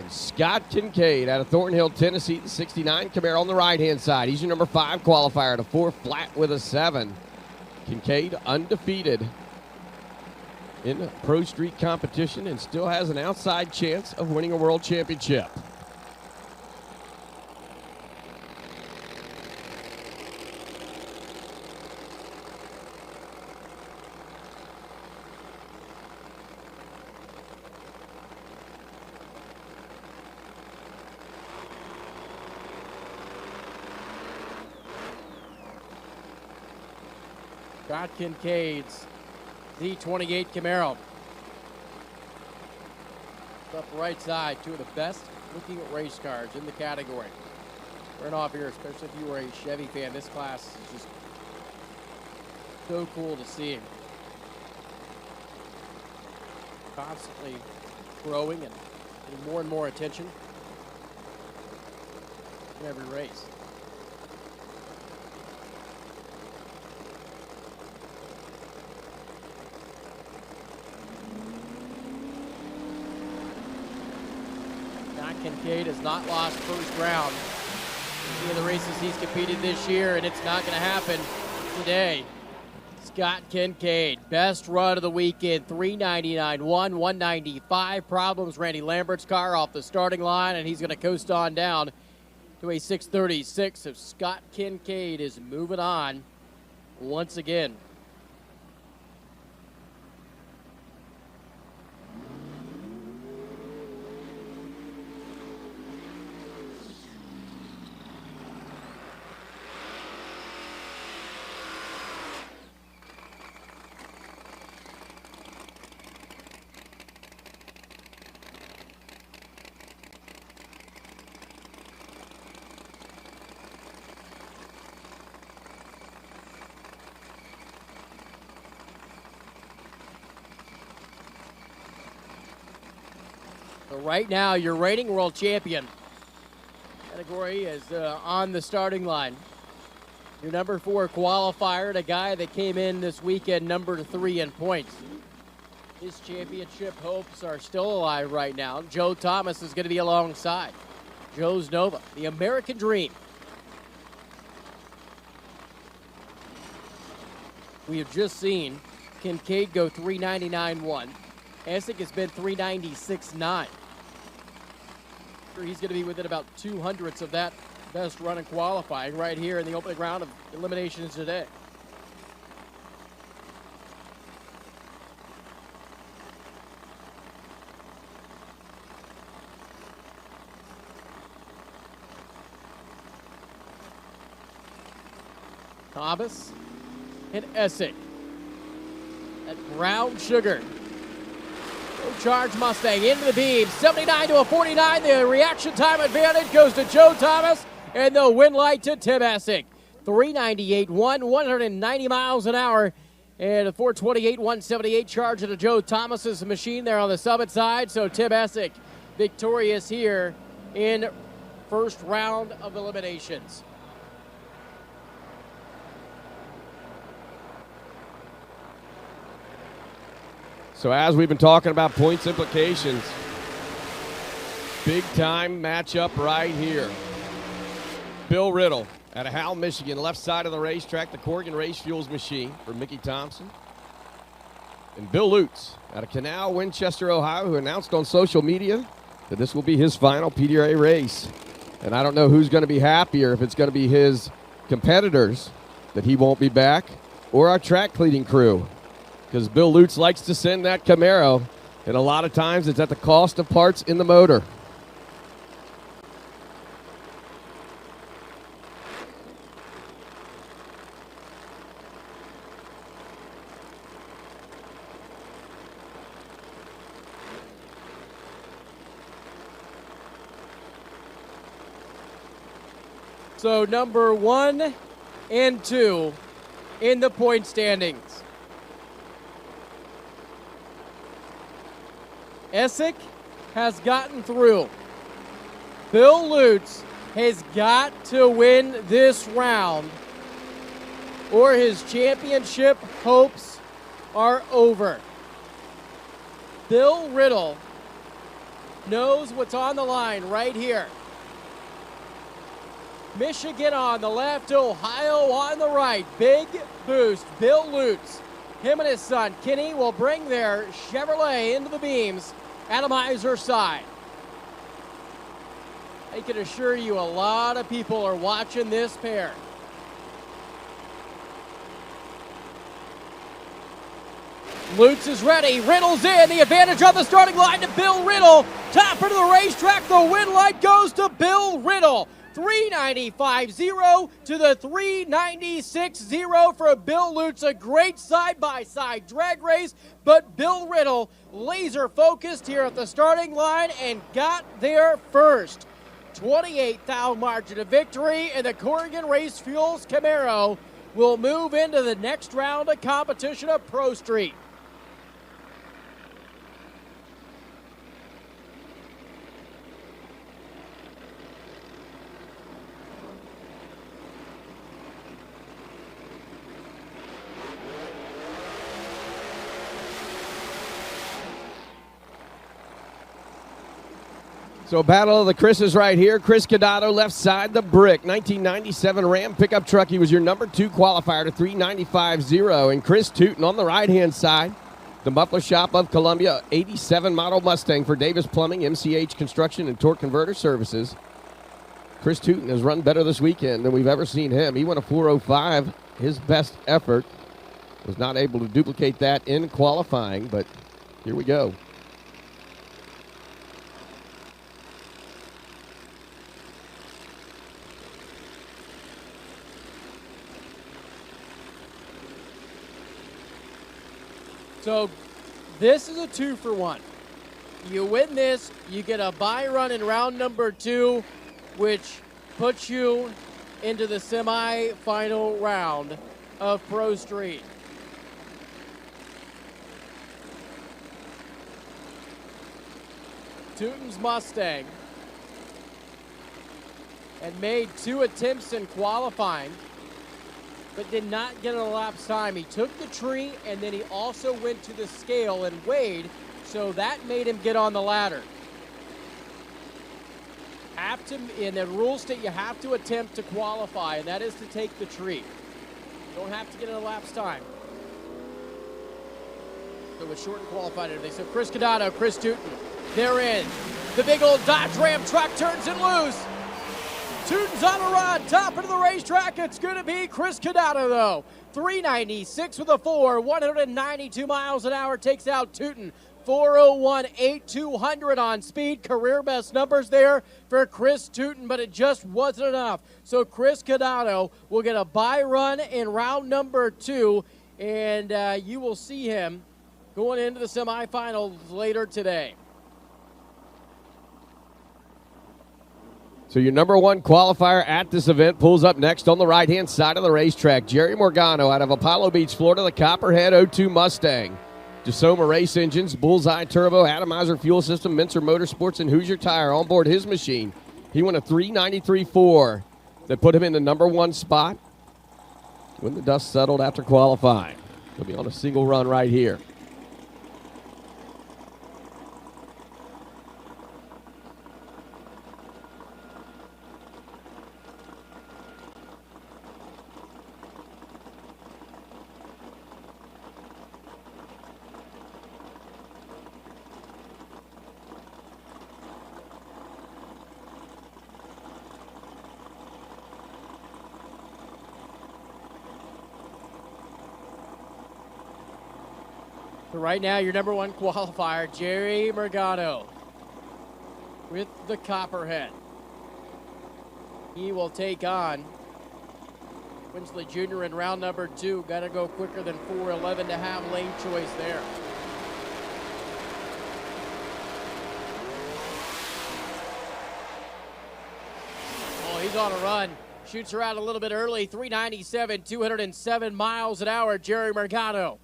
And Scott Kincade out of Thornhill, Tennessee, the 69 Camaro on the right-hand side. He's your number 5 qualifier at a 4 flat with a 7. Kincade undefeated in Pro Street competition and still has an outside chance of winning a world championship. Scott Kincaid's Z28 Camaro. Up the right side, two of the best looking race cars in the category. Wearing off here, especially if you are a Chevy fan. This class is just so cool to see. Constantly growing and getting more and more attention in every race. Kincade has not lost first round in any of the races he's competed this year, and it's not going to happen today. Scott Kincade, best run of the weekend, 399, 195. Problems, Randy Lambert's car off the starting line, and he's going to coast on down to a 636. So Scott Kincade is moving on once again. But right now, your reigning world champion category is on the starting line. Your number 4 qualifier, the guy that came in this weekend, number 3 in points. His championship hopes are still alive right now. Joe Thomas is going to be alongside Joe's Nova, the American Dream. We have just seen Kincade go 399.1. Essic has been 396.9. He's going to be within about 200ths of that best run in qualifying right here in the opening round of eliminations today. Thomas and Essic. That brown sugar. No charge Mustang into the beam. 79 to a 49. The reaction time advantage goes to Joe Thomas and the win light to Tim Essic. 398.1, 190 miles an hour. And a 428, 178 charge into Joe Thomas's machine there on the summit side. So Tim Essic victorious here in first round of eliminations. So as we've been talking about points implications, big time matchup right here. Bill Riddle out of Howell, Michigan, left side of the racetrack, the Corrigan Race Fuels machine for Mickey Thompson. And Bill Lutz out of Canal, Winchester, Ohio, who announced on social media that this will be his final PDRA race. And I don't know who's going to be happier, if it's going to be his competitors that he won't be back or our track cleaning crew. Because Bill Lutz likes to send that Camaro, and a lot of times it's at the cost of parts in the motor. So number 1 and 2 in the point standings. Essic has gotten through. Bill Lutz has got to win this round or his championship hopes are over. Bill Riddle knows what's on the line right here. Michigan on the left, Ohio on the right. Big boost. Bill Lutz, him and his son Kenny will bring their Chevrolet into the beams. Atomizer side. I can assure you a lot of people are watching this pair. Lutz is ready. Riddle's in. The advantage on the starting line to Bill Riddle. Top into the racetrack. The win light goes to Bill Riddle. 395.0 to the 396.0 for Bill Lutz. A great side-by-side drag race, but Bill Riddle laser focused here at the starting line and got there first. 28,000 margin of victory, and the Corrigan Race Fuels Camaro will move into the next round of competition of Pro Street. So battle of the Chris's right here. Chris Cadado left side, the brick. 1997 Ram pickup truck. He was your number 2 qualifier to 395.0. And Chris Tootin on the right-hand side. The Muffler Shop of Columbia, 87 model Mustang for Davis Plumbing, MCH Construction, and Torque Converter Services. Chris Tootin has run better this weekend than we've ever seen him. He went a 4:05, his best effort. Was not able to duplicate that in qualifying, but here we go. So this is a 2-for-1. You win this, you get a bye run in round number 2, which puts you into the semi-final round of Pro Street. Tootin's Mustang, and made 2 attempts in qualifying, but did not get an elapsed time. He took the tree, and then he also went to the scale and weighed, so that made him get on the ladder. In the rules state you have to attempt to qualify, and that is to take the tree. You don't have to get an elapsed time. So it was short and qualified and everything. So Chris Cadotto, Chris Tootin, they're in. The big old Dodge Ram truck turns it loose. Tootin's on a run, top of the racetrack. It's going to be Chris Cadotto, though. 396 with a 4, 192 miles an hour takes out Tootin. 401.8200 on speed. Career best numbers there for Chris Tootin, but it just wasn't enough. So Chris Cadotto will get a bye run in round number 2, and you will see him going into the semifinals later today. So your number 1 qualifier at this event pulls up next on the right-hand side of the racetrack. Jerry Morgano out of Apollo Beach, Florida, the Copperhead 02 Mustang. DeSoma Race Engines, Bullseye Turbo, Atomizer Fuel System, Mincer Motorsports, and Hoosier Tire on board his machine. He won a 393.4 that put him in the number 1 spot when the dust settled after qualifying. He'll be on a single run right here. So right now, your number 1 qualifier, Jerry Morgano, with the Copperhead. He will take on Winsley Jr. in round number 2. Got to go quicker than 4:11 to have lane choice there. Oh, he's on a run. Shoots her out a little bit early. 397, 207 miles an hour. Jerry Morgano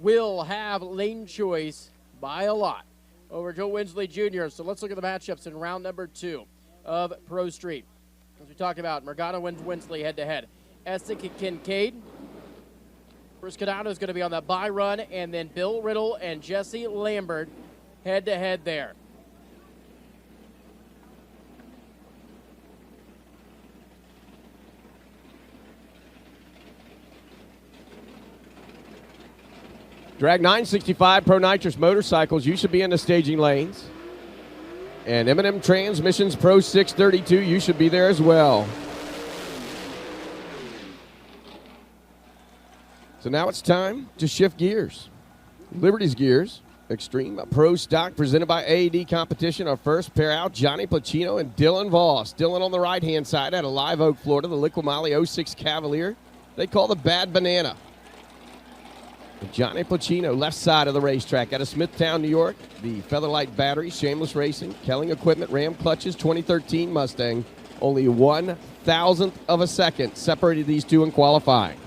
will have lane choice by a lot over Joe Winsley Jr. So let's look at the matchups in round number 2 of Pro Street. As we talked about, Morgano wins Winsley head-to-head. Essic and Kincade. Chris Cadotto is going to be on the bye run, and then Bill Riddle and Jesse Lambert head-to-head there. Drag 965 Pro Nitrous motorcycles, you should be in the staging lanes. And M&M Transmissions Pro 632, you should be there as well. So now it's time to shift gears. Liberty's Gears, Extreme Pro Stock, presented by AED Competition. Our first pair out, Johnny Placino and Dylan Voss. Dylan on the right-hand side out of Live Oak, Florida, the Liqui Moly 06 Cavalier. They call the Bad Banana. Johnny Placino, left side of the racetrack out of Smithtown, New York. The Featherlight Battery, Shameless Racing, Kelling Equipment, Ram Clutches, 2013 Mustang. Only 1,000th of a second separated these two in qualifying.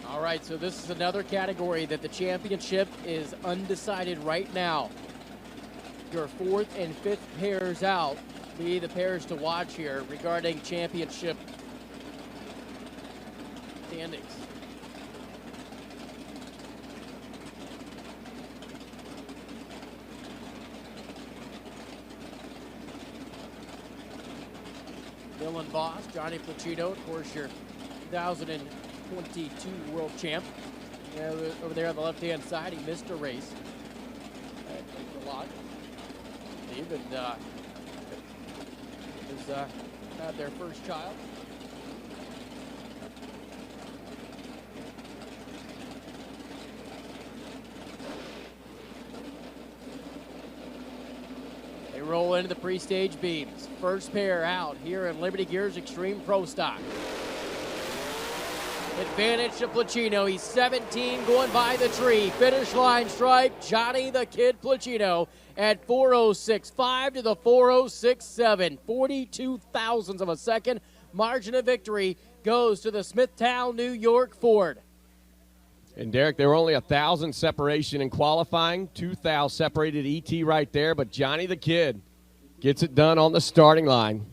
All right, so this is another category that the championship is undecided right now. Your 4th and 5th pairs out be the pairs to watch here regarding championship standings. Dylan Voss, Johnny Placino, of course, your 2022 world champ. Over there on the left-hand side, he missed a race. Thanks a lot, Steve, and had their first child. They roll into the pre-stage beams. First pair out here in Liberty Gears Extreme Pro Stock. Advantage to Placino. He's 17 going by the tree. Finish line stripe, Johnny the Kid Placino at 4:06.5 to the 4:06.7. 42 thousandths of a second. Margin of victory goes to the Smithtown, New York Ford. And Derek, there were only 1,000 separation in qualifying, 2,000 separated ET right there, but Johnny the Kid gets it done on the starting line.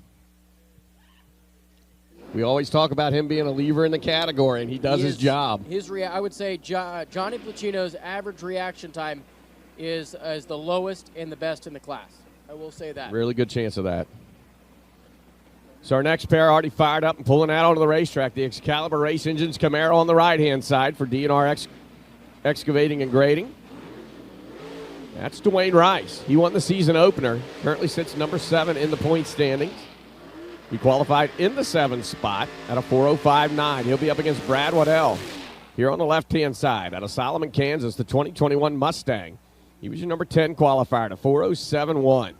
We always talk about him being a leaver in the category, and he does his job. I would say Johnny Placino's average reaction time is the lowest and the best in the class. I will say that. Really good chance of that. So our next pair already fired up and pulling out onto the racetrack. The Excalibur Race Engines Camaro on the right-hand side for DNR Excavating and Grading. That's Dwayne Rice. He won the season opener. Currently sits number 7 in the point standings. He qualified in the 7th spot at a 4:05.9. He'll be up against Brad Waddell here on the left-hand side out of Solomon, Kansas, the 2021 Mustang. He was your number 10 qualifier at a 4:07.1.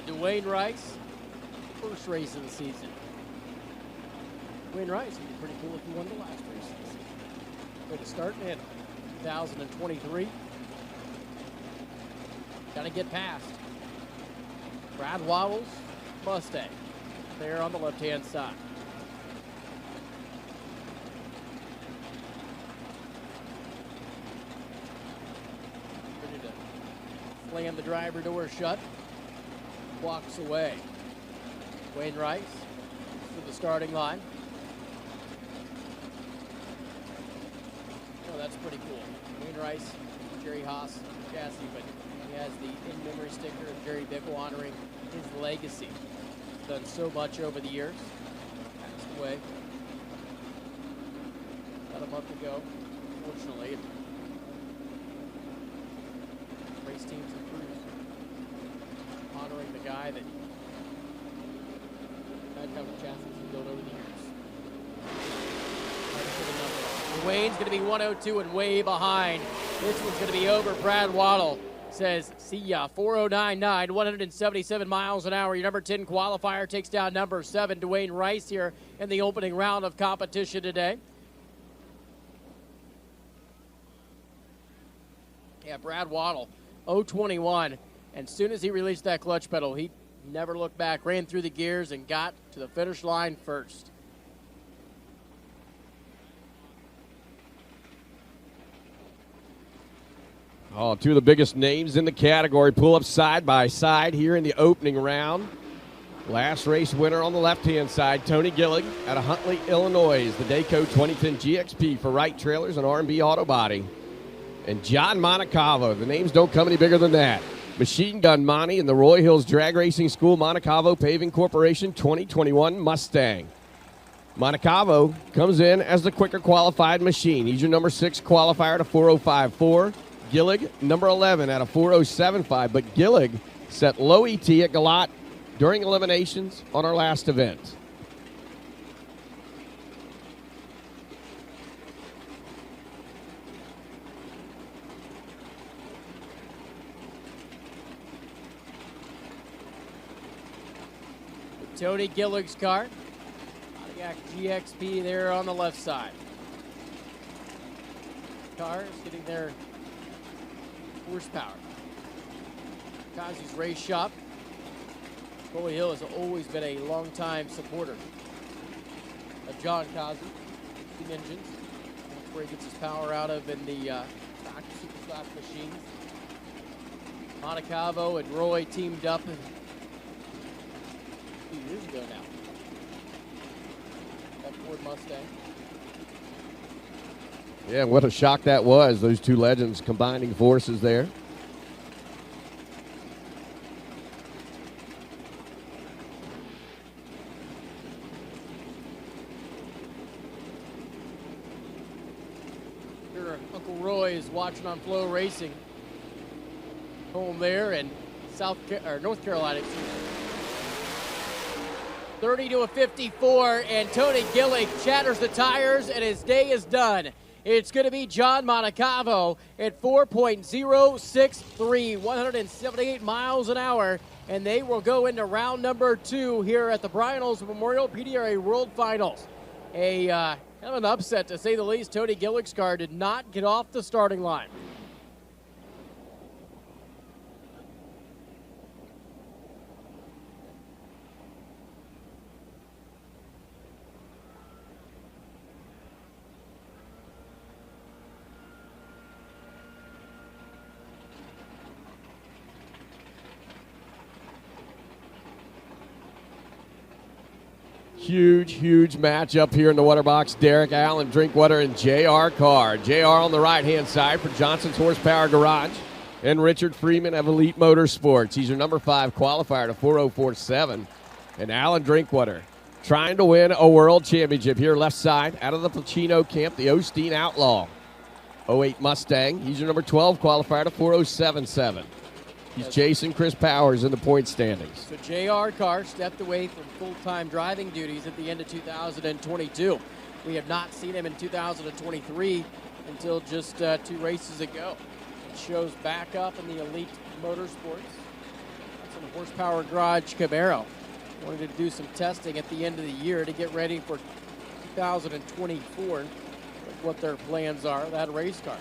Dwayne Rice, first race of the season. Dwayne Rice would be pretty cool if he won the last race of the season. Way to start in 2023. Got to get past Brad Waddle's Mustang there on the left-hand side. Ready to slam the driver door shut. Walks away. Dwayne Rice to the starting line. Oh, that's pretty cool. Dwayne Rice, Jerry Haas chassis, but he has the in-memory sticker of Jerry Bickle honoring his legacy. He's done so much over the years. Passed away about a month ago, unfortunately. Race teams and crews honoring the guy that had covered chassis he built over the years. Dwayne's going to be 102 and way behind. This one's going to be over. Brad Waddle says, see ya, 4:09.9, 177 miles an hour. Your number 10 qualifier takes down number 7, Dwayne Rice, here in the opening round of competition today. Yeah, Brad Waddle, 0:21. And as soon as he released that clutch pedal, he never looked back, ran through the gears, and got to the finish line first. Oh, two of the biggest names in the category pull up side by side here in the opening round. Last race winner on the left-hand side, Tony Gillig out of Huntley, Illinois, the Dayco 2010 GXP for Wright Trailers and R&B Auto Body. And John Montecavo, the names don't come any bigger than that. Machine Gun Monty in the Roy Hills Drag Racing School Montecavo Paving Corporation 2021 Mustang. Montecavo comes in as the quicker qualified machine. He's your number 6 qualifier at a 4:05.4. Gillig, number 11 at a 4:07.5. But Gillig set low ET at Galat during eliminations on our last event. Tony Gillig's car. Pontiac GXP there on the left side. Car is getting their horsepower. Kazi's Race Shop. Roy Hill has always been a longtime supporter of John Kazi, the engines. That's where he gets his power out of in the super stock machines. Montecavo and Roy teamed up years ago now. That Ford Mustang. Yeah, what a shock that was, those two legends combining forces there. Here, Uncle Roy is watching on FloRacing. Home there in North Carolina. 30-54, and Tony Gillig chatters the tires, and his day is done. It's going to be John Montecavo at 4.063, 178 miles an hour, and they will go into round number 2 here at the Brian Olson Memorial PDRA World Finals. kind of an upset, to say the least. Tony Gillig's car did not get off the starting line. Huge matchup here in the water box. Derek Allen, Drinkwater, and J.R. Carr. J.R. on the right-hand side for Johnson's Horsepower Garage. And Richard Freeman of Elite Motorsports. He's your number 5 qualifier to 4:04.7. And Allen Drinkwater trying to win a world championship here left side out of the Pacino camp, the Osteen Outlaw. 08 Mustang. He's your number 12 qualifier to 4:07.7. He's chasing Chris Powers in the point standings. So J.R. Carr stepped away from full-time driving duties at the end of 2022. We have not seen him in 2023 until just 2 races ago. It shows back up in the Elite Motorsports. That's an Horsepower Garage Camaro. Wanted to do some testing at the end of the year to get ready for 2024, what their plans are, that race car.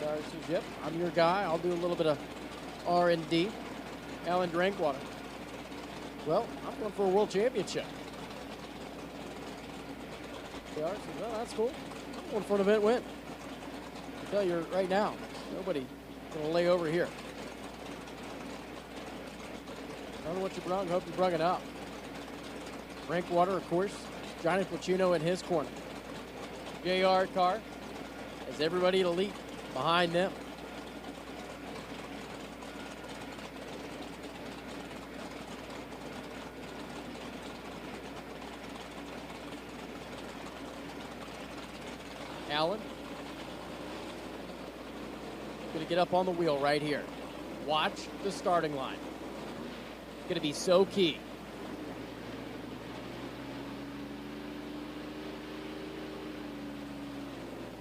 Says, yep, I'm your guy. I'll do a little bit of R&D. Allen Drinkwater. Well, I'm going for a world championship. JR says, well, that's cool. I'm going for an event win. I tell you right now, nobody going to lay over here. I don't know what you brung. Hope you brung it up. Drinkwater, of course. Johnny Pacino in his corner. J.R. Carr has everybody elite behind them. Allen going to get up on the wheel right here. Watch the starting line. Going to be so key.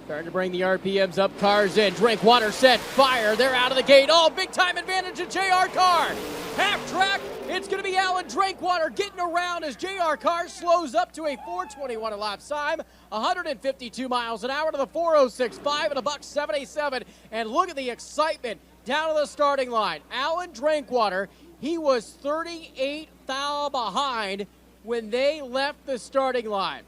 Starting to bring the RPMs up. Carr's in. Drinkwater set. Fire. They're out of the gate. Oh, big time advantage to J.R. Carr. Half track. It's going to be Allen Drinkwater getting around as J.R. Carr slows up to a 4:21 a lap time. 152 miles an hour to the 4:06.5 and a $1.77. And look at the excitement down to the starting line. Allen Drinkwater, he was 38 thou behind when they left the starting line.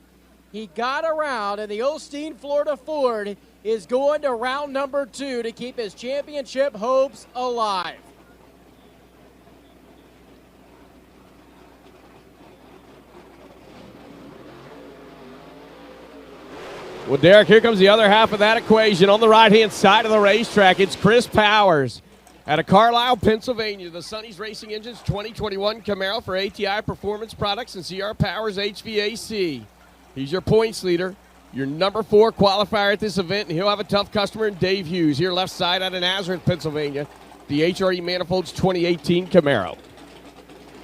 He got around, and the Osteen Florida Ford is going to round number 2 to keep his championship hopes alive. Well, Derek, here comes the other half of that equation. On the right-hand side of the racetrack, it's Chris Powers out of Carlisle, Pennsylvania. The Sonny's Racing Engines 2021 Camaro for ATI Performance Products and CR Powers HVAC. He's your points leader, your number 4 qualifier at this event, and he'll have a tough customer in Dave Hughes here left side out of Nazareth, Pennsylvania, the HRE Manifolds 2018 Camaro.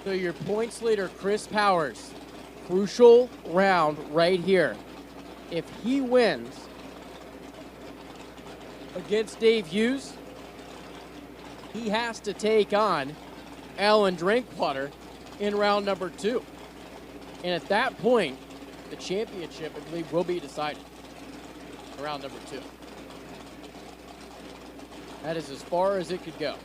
So your points leader, Chris Powers, crucial round right here. If he wins against Dave Hughes, he has to take on Allen Drinkwater in round number 2. And at that point, the championship, I believe, will be decided in round number 2. That is as far as it could go.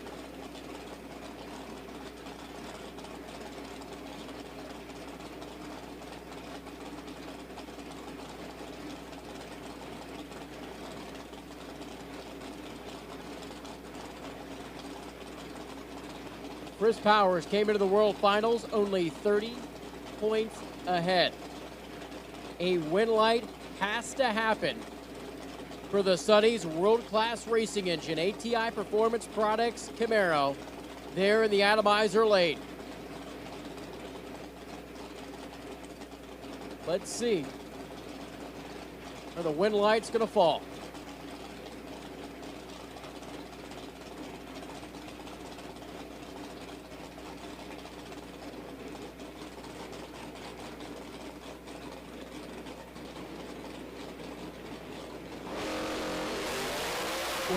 Chris Powers came into the World Finals only 30 points ahead. A win light has to happen for the Sonny's world-class racing engine, ATI Performance Products Camaro, there in the atomizer lane. Let's see where the win light's going to fall.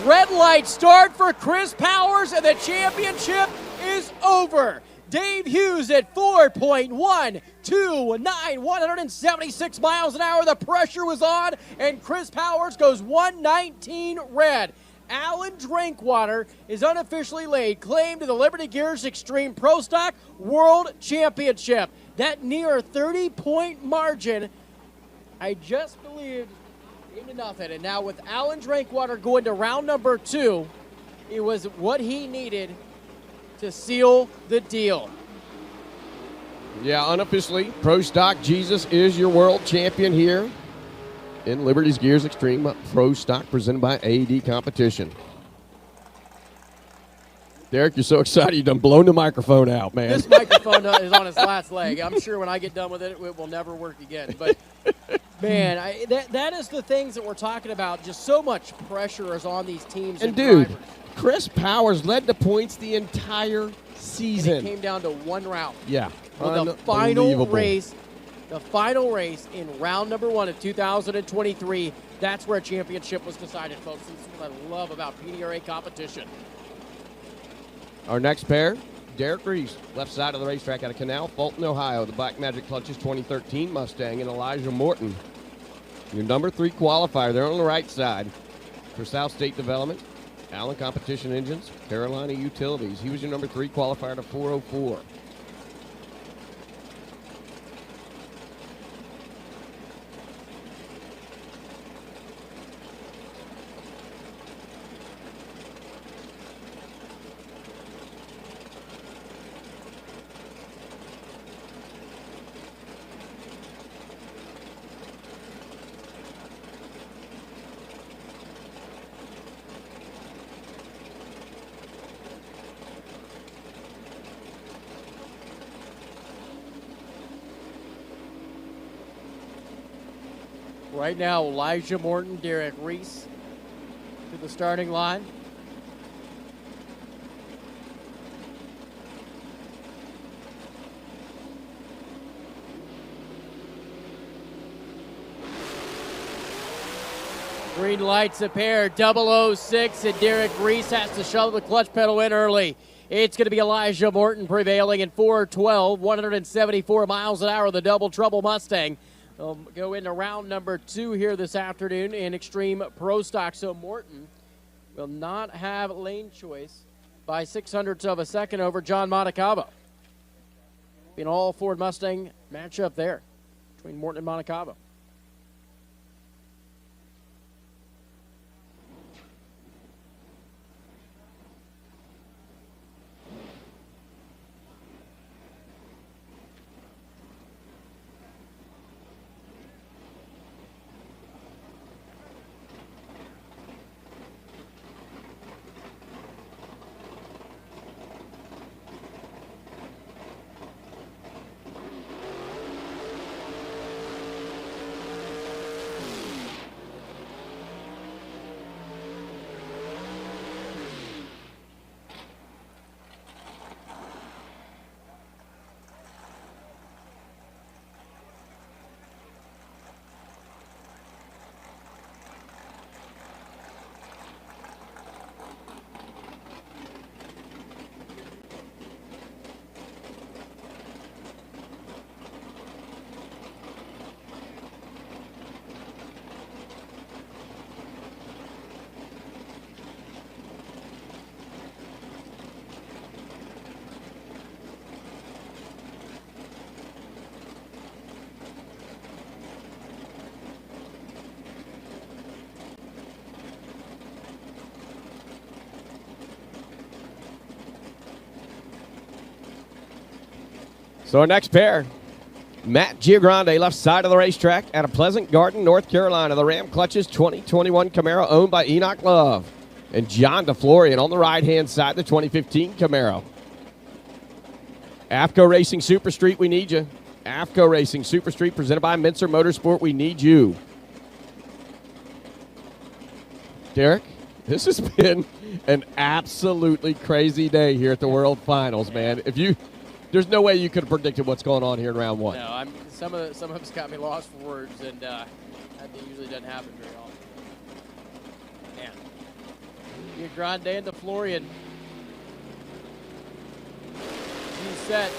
Red light start for Chris Powers, and the championship is over. Dave Hughes at 4.129, 176 miles an hour. The pressure was on, and Chris Powers goes 119 red. Alan Drinkwater is unofficially laid claim to the Liberty Gears Extreme Pro Stock World Championship. That near 30-point margin, I just believed, into nothing. And now with Alan Drinkwater going to round number 2, it was what he needed to seal the deal. Yeah, unofficially, Pro Stock Jesus is your world champion here in Liberty's Gears Extreme Pro Stock presented by AD Competition. Derek, you're so excited you done blown the microphone out, man. This microphone is on its last leg. I'm sure when I get done with it, it will never work again. But, man, that is the things that we're talking about. Just so much pressure is on these teams. And dude, drivers. Chris Powers led the points the entire season. And it came down to one round. Yeah. Well, the final race in round number 1 of 2023, that's where a championship was decided, folks. This is what I love about PDRA competition. Our next pair, Derek Reese, left side of the racetrack out of Canal, Fulton, Ohio. The Black Magic Clutches 2013 Mustang, and Elijah Morton, your number 3 qualifier. They're on the right side for South State Development, Allen Competition Engines, Carolina Utilities. He was your number 3 qualifier to 404. Right now, Elijah Morton, Derek Reese to the starting line. Green lights a pair, 006, and Derek Reese has to shove the clutch pedal in early. It's going to be Elijah Morton prevailing in 412, 174 miles an hour, the Double Trouble Mustang. They'll go into round number 2 here this afternoon in Extreme Pro Stock. So Morton will not have lane choice by 600ths of a second over John Montecavo. Be an all Ford Mustang matchup there between Morton and Montecavo. So our next pair, Matt Giagrande, left side of the racetrack out of Pleasant Garden, North Carolina. The Ram Clutches 2021 Camaro owned by Enoch Love. And John DeFlorian on the right-hand side, the 2015 Camaro. AFCO Racing Super Street, we need you. AFCO Racing Super Street presented by Mincer Motorsport, we need you. Derek, this has been an absolutely crazy day here at the World Finals, man. There's no way you could have predicted what's going on here in round 1. No, some of it's got me lost for words, and that usually doesn't happen very often. Man, you Grande and DeFlorian. he's set.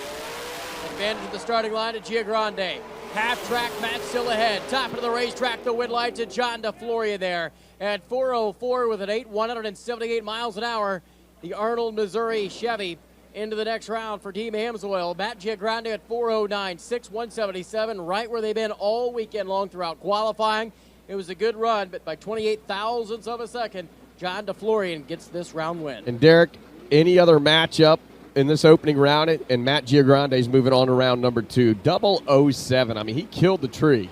Advantage at the starting line to Grande. Half track match still ahead. Top of the racetrack, the win light to John DeFlorian there at 404 with an 178 miles an hour. The Arnold, Missouri Chevy into the next round for Team Amsoil. Matt Grande at 409, 177, right where they've been all weekend long throughout qualifying. It was a good run, but by 28 thousandths of a second, John DeFlorian gets this round win. And Derek, any other matchup in this opening round, and Matt Grande's moving on to round number 2. 007. I mean, he killed the tree.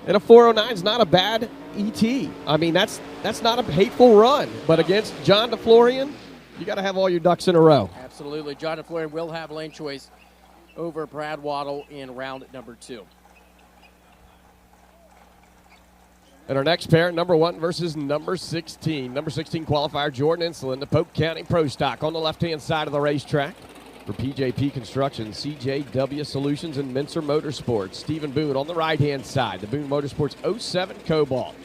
And a 409 is not a bad ET. I mean, that's not a hateful run. But against John DeFlorian, you got to have all your ducks in a row. Absolutely. John DeFlorian will have lane choice over Brad Waddle in round number 2. And our next pair, number 1 versus number 16. Number 16 qualifier Jordan Insolin, the Polk County Pro Stock on the left-hand side of the racetrack. For PJP Construction, CJW Solutions, and Mincer Motorsports. Stephen Boone on the right-hand side, the Boone Motorsports 07 Cobalt.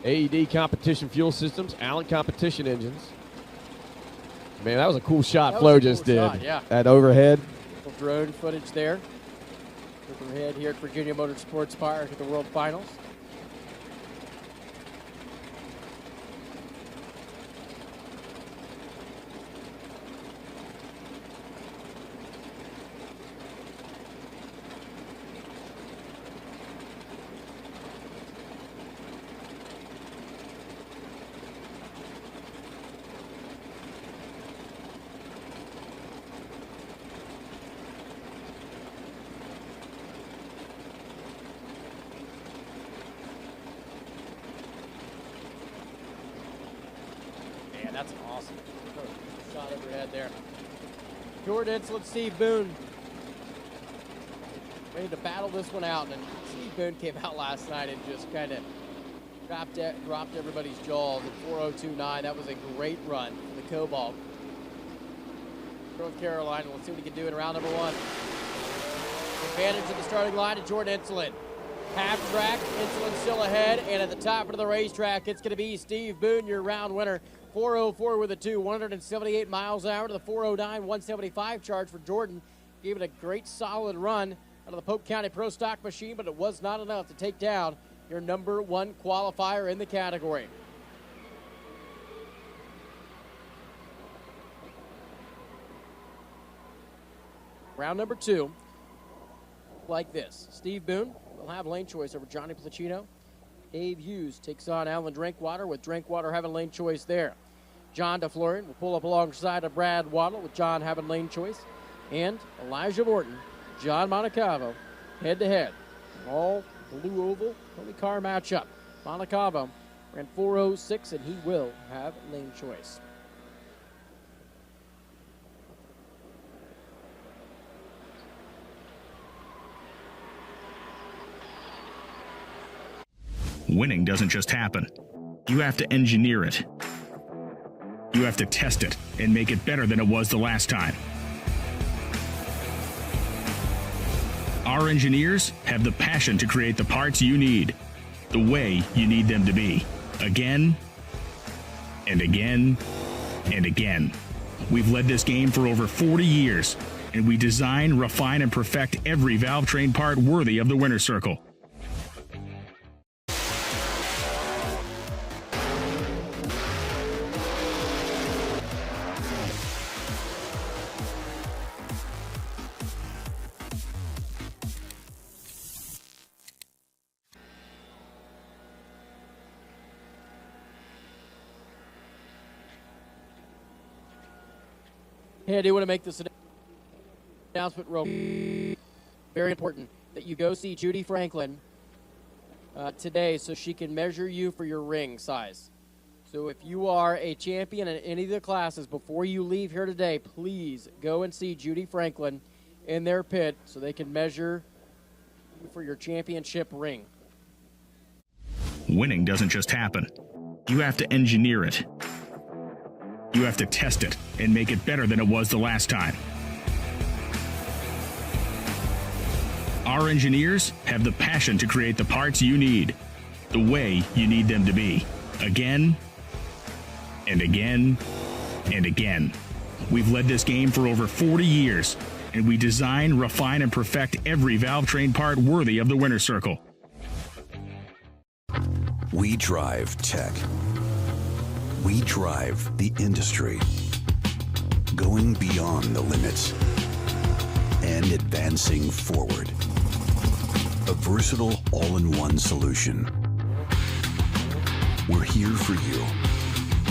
AED Competition Fuel Systems, Allen Competition Engines. Man, that was a cool shot Flo just did. Shot, yeah. That overhead. Little drone footage there. Overhead here at Virginia Motorsports prior to the World Finals. That's awesome. Shot overhead there. Jordan Insolin, Steve Boone. Ready to battle this one out. And Steve Boone came out last night and just kind of dropped everybody's jaws at 4:02.9. That was a great run for the Cobalt. North Carolina. Let's see what he can do in round number 1. Advantage at the starting line to Jordan Insolin. Half track, Insolin still ahead, and at the top of the racetrack, it's going to be Steve Boone, your round winner. 404 with a 2, 178 miles an hour to the 409, 175 charge for Jordan. Gave it a great solid run out of the Polk County Pro Stock machine, but it was not enough to take down your number 1 qualifier in the category. Round number 2, like this. Steve Boone will have lane choice over Johnny Placino. Abe Hughes takes on Alan Drinkwater, with Drinkwater having lane choice there. John DeFlorian will pull up alongside of Brad Waddle, with John having lane choice. And Elijah Morton, John Montecavo, head-to-head. All blue oval, only car matchup. Montecavo ran 4:06, and he will have lane choice. Winning doesn't just happen. You have to engineer it. You have to test it and make it better than it was the last time. Our engineers have the passion to create the parts you need, the way you need them to be, again and again and again. We've led this game for over 40 years, and we design, refine, and perfect every valve train part worthy of the winner's circle. Hey, I do want to make this announcement real very important that you go see Judy Franklin today so she can measure you for your ring size. So if you are a champion in any of the classes, before you leave here today, please go and see Judy Franklin in their pit so they can measure you for your championship ring. Winning doesn't just happen. You have to engineer it. You have to test it and make it better than it was the last time. Our engineers have the passion to create the parts you need, the way you need them to be, again and again and again. We've led this game for over 40 years, and we design, refine, and perfect every valve-train part worthy of the winner's circle. We drive tech. We drive the industry, going beyond the limits and advancing forward. A versatile all-in-one solution. We're here for you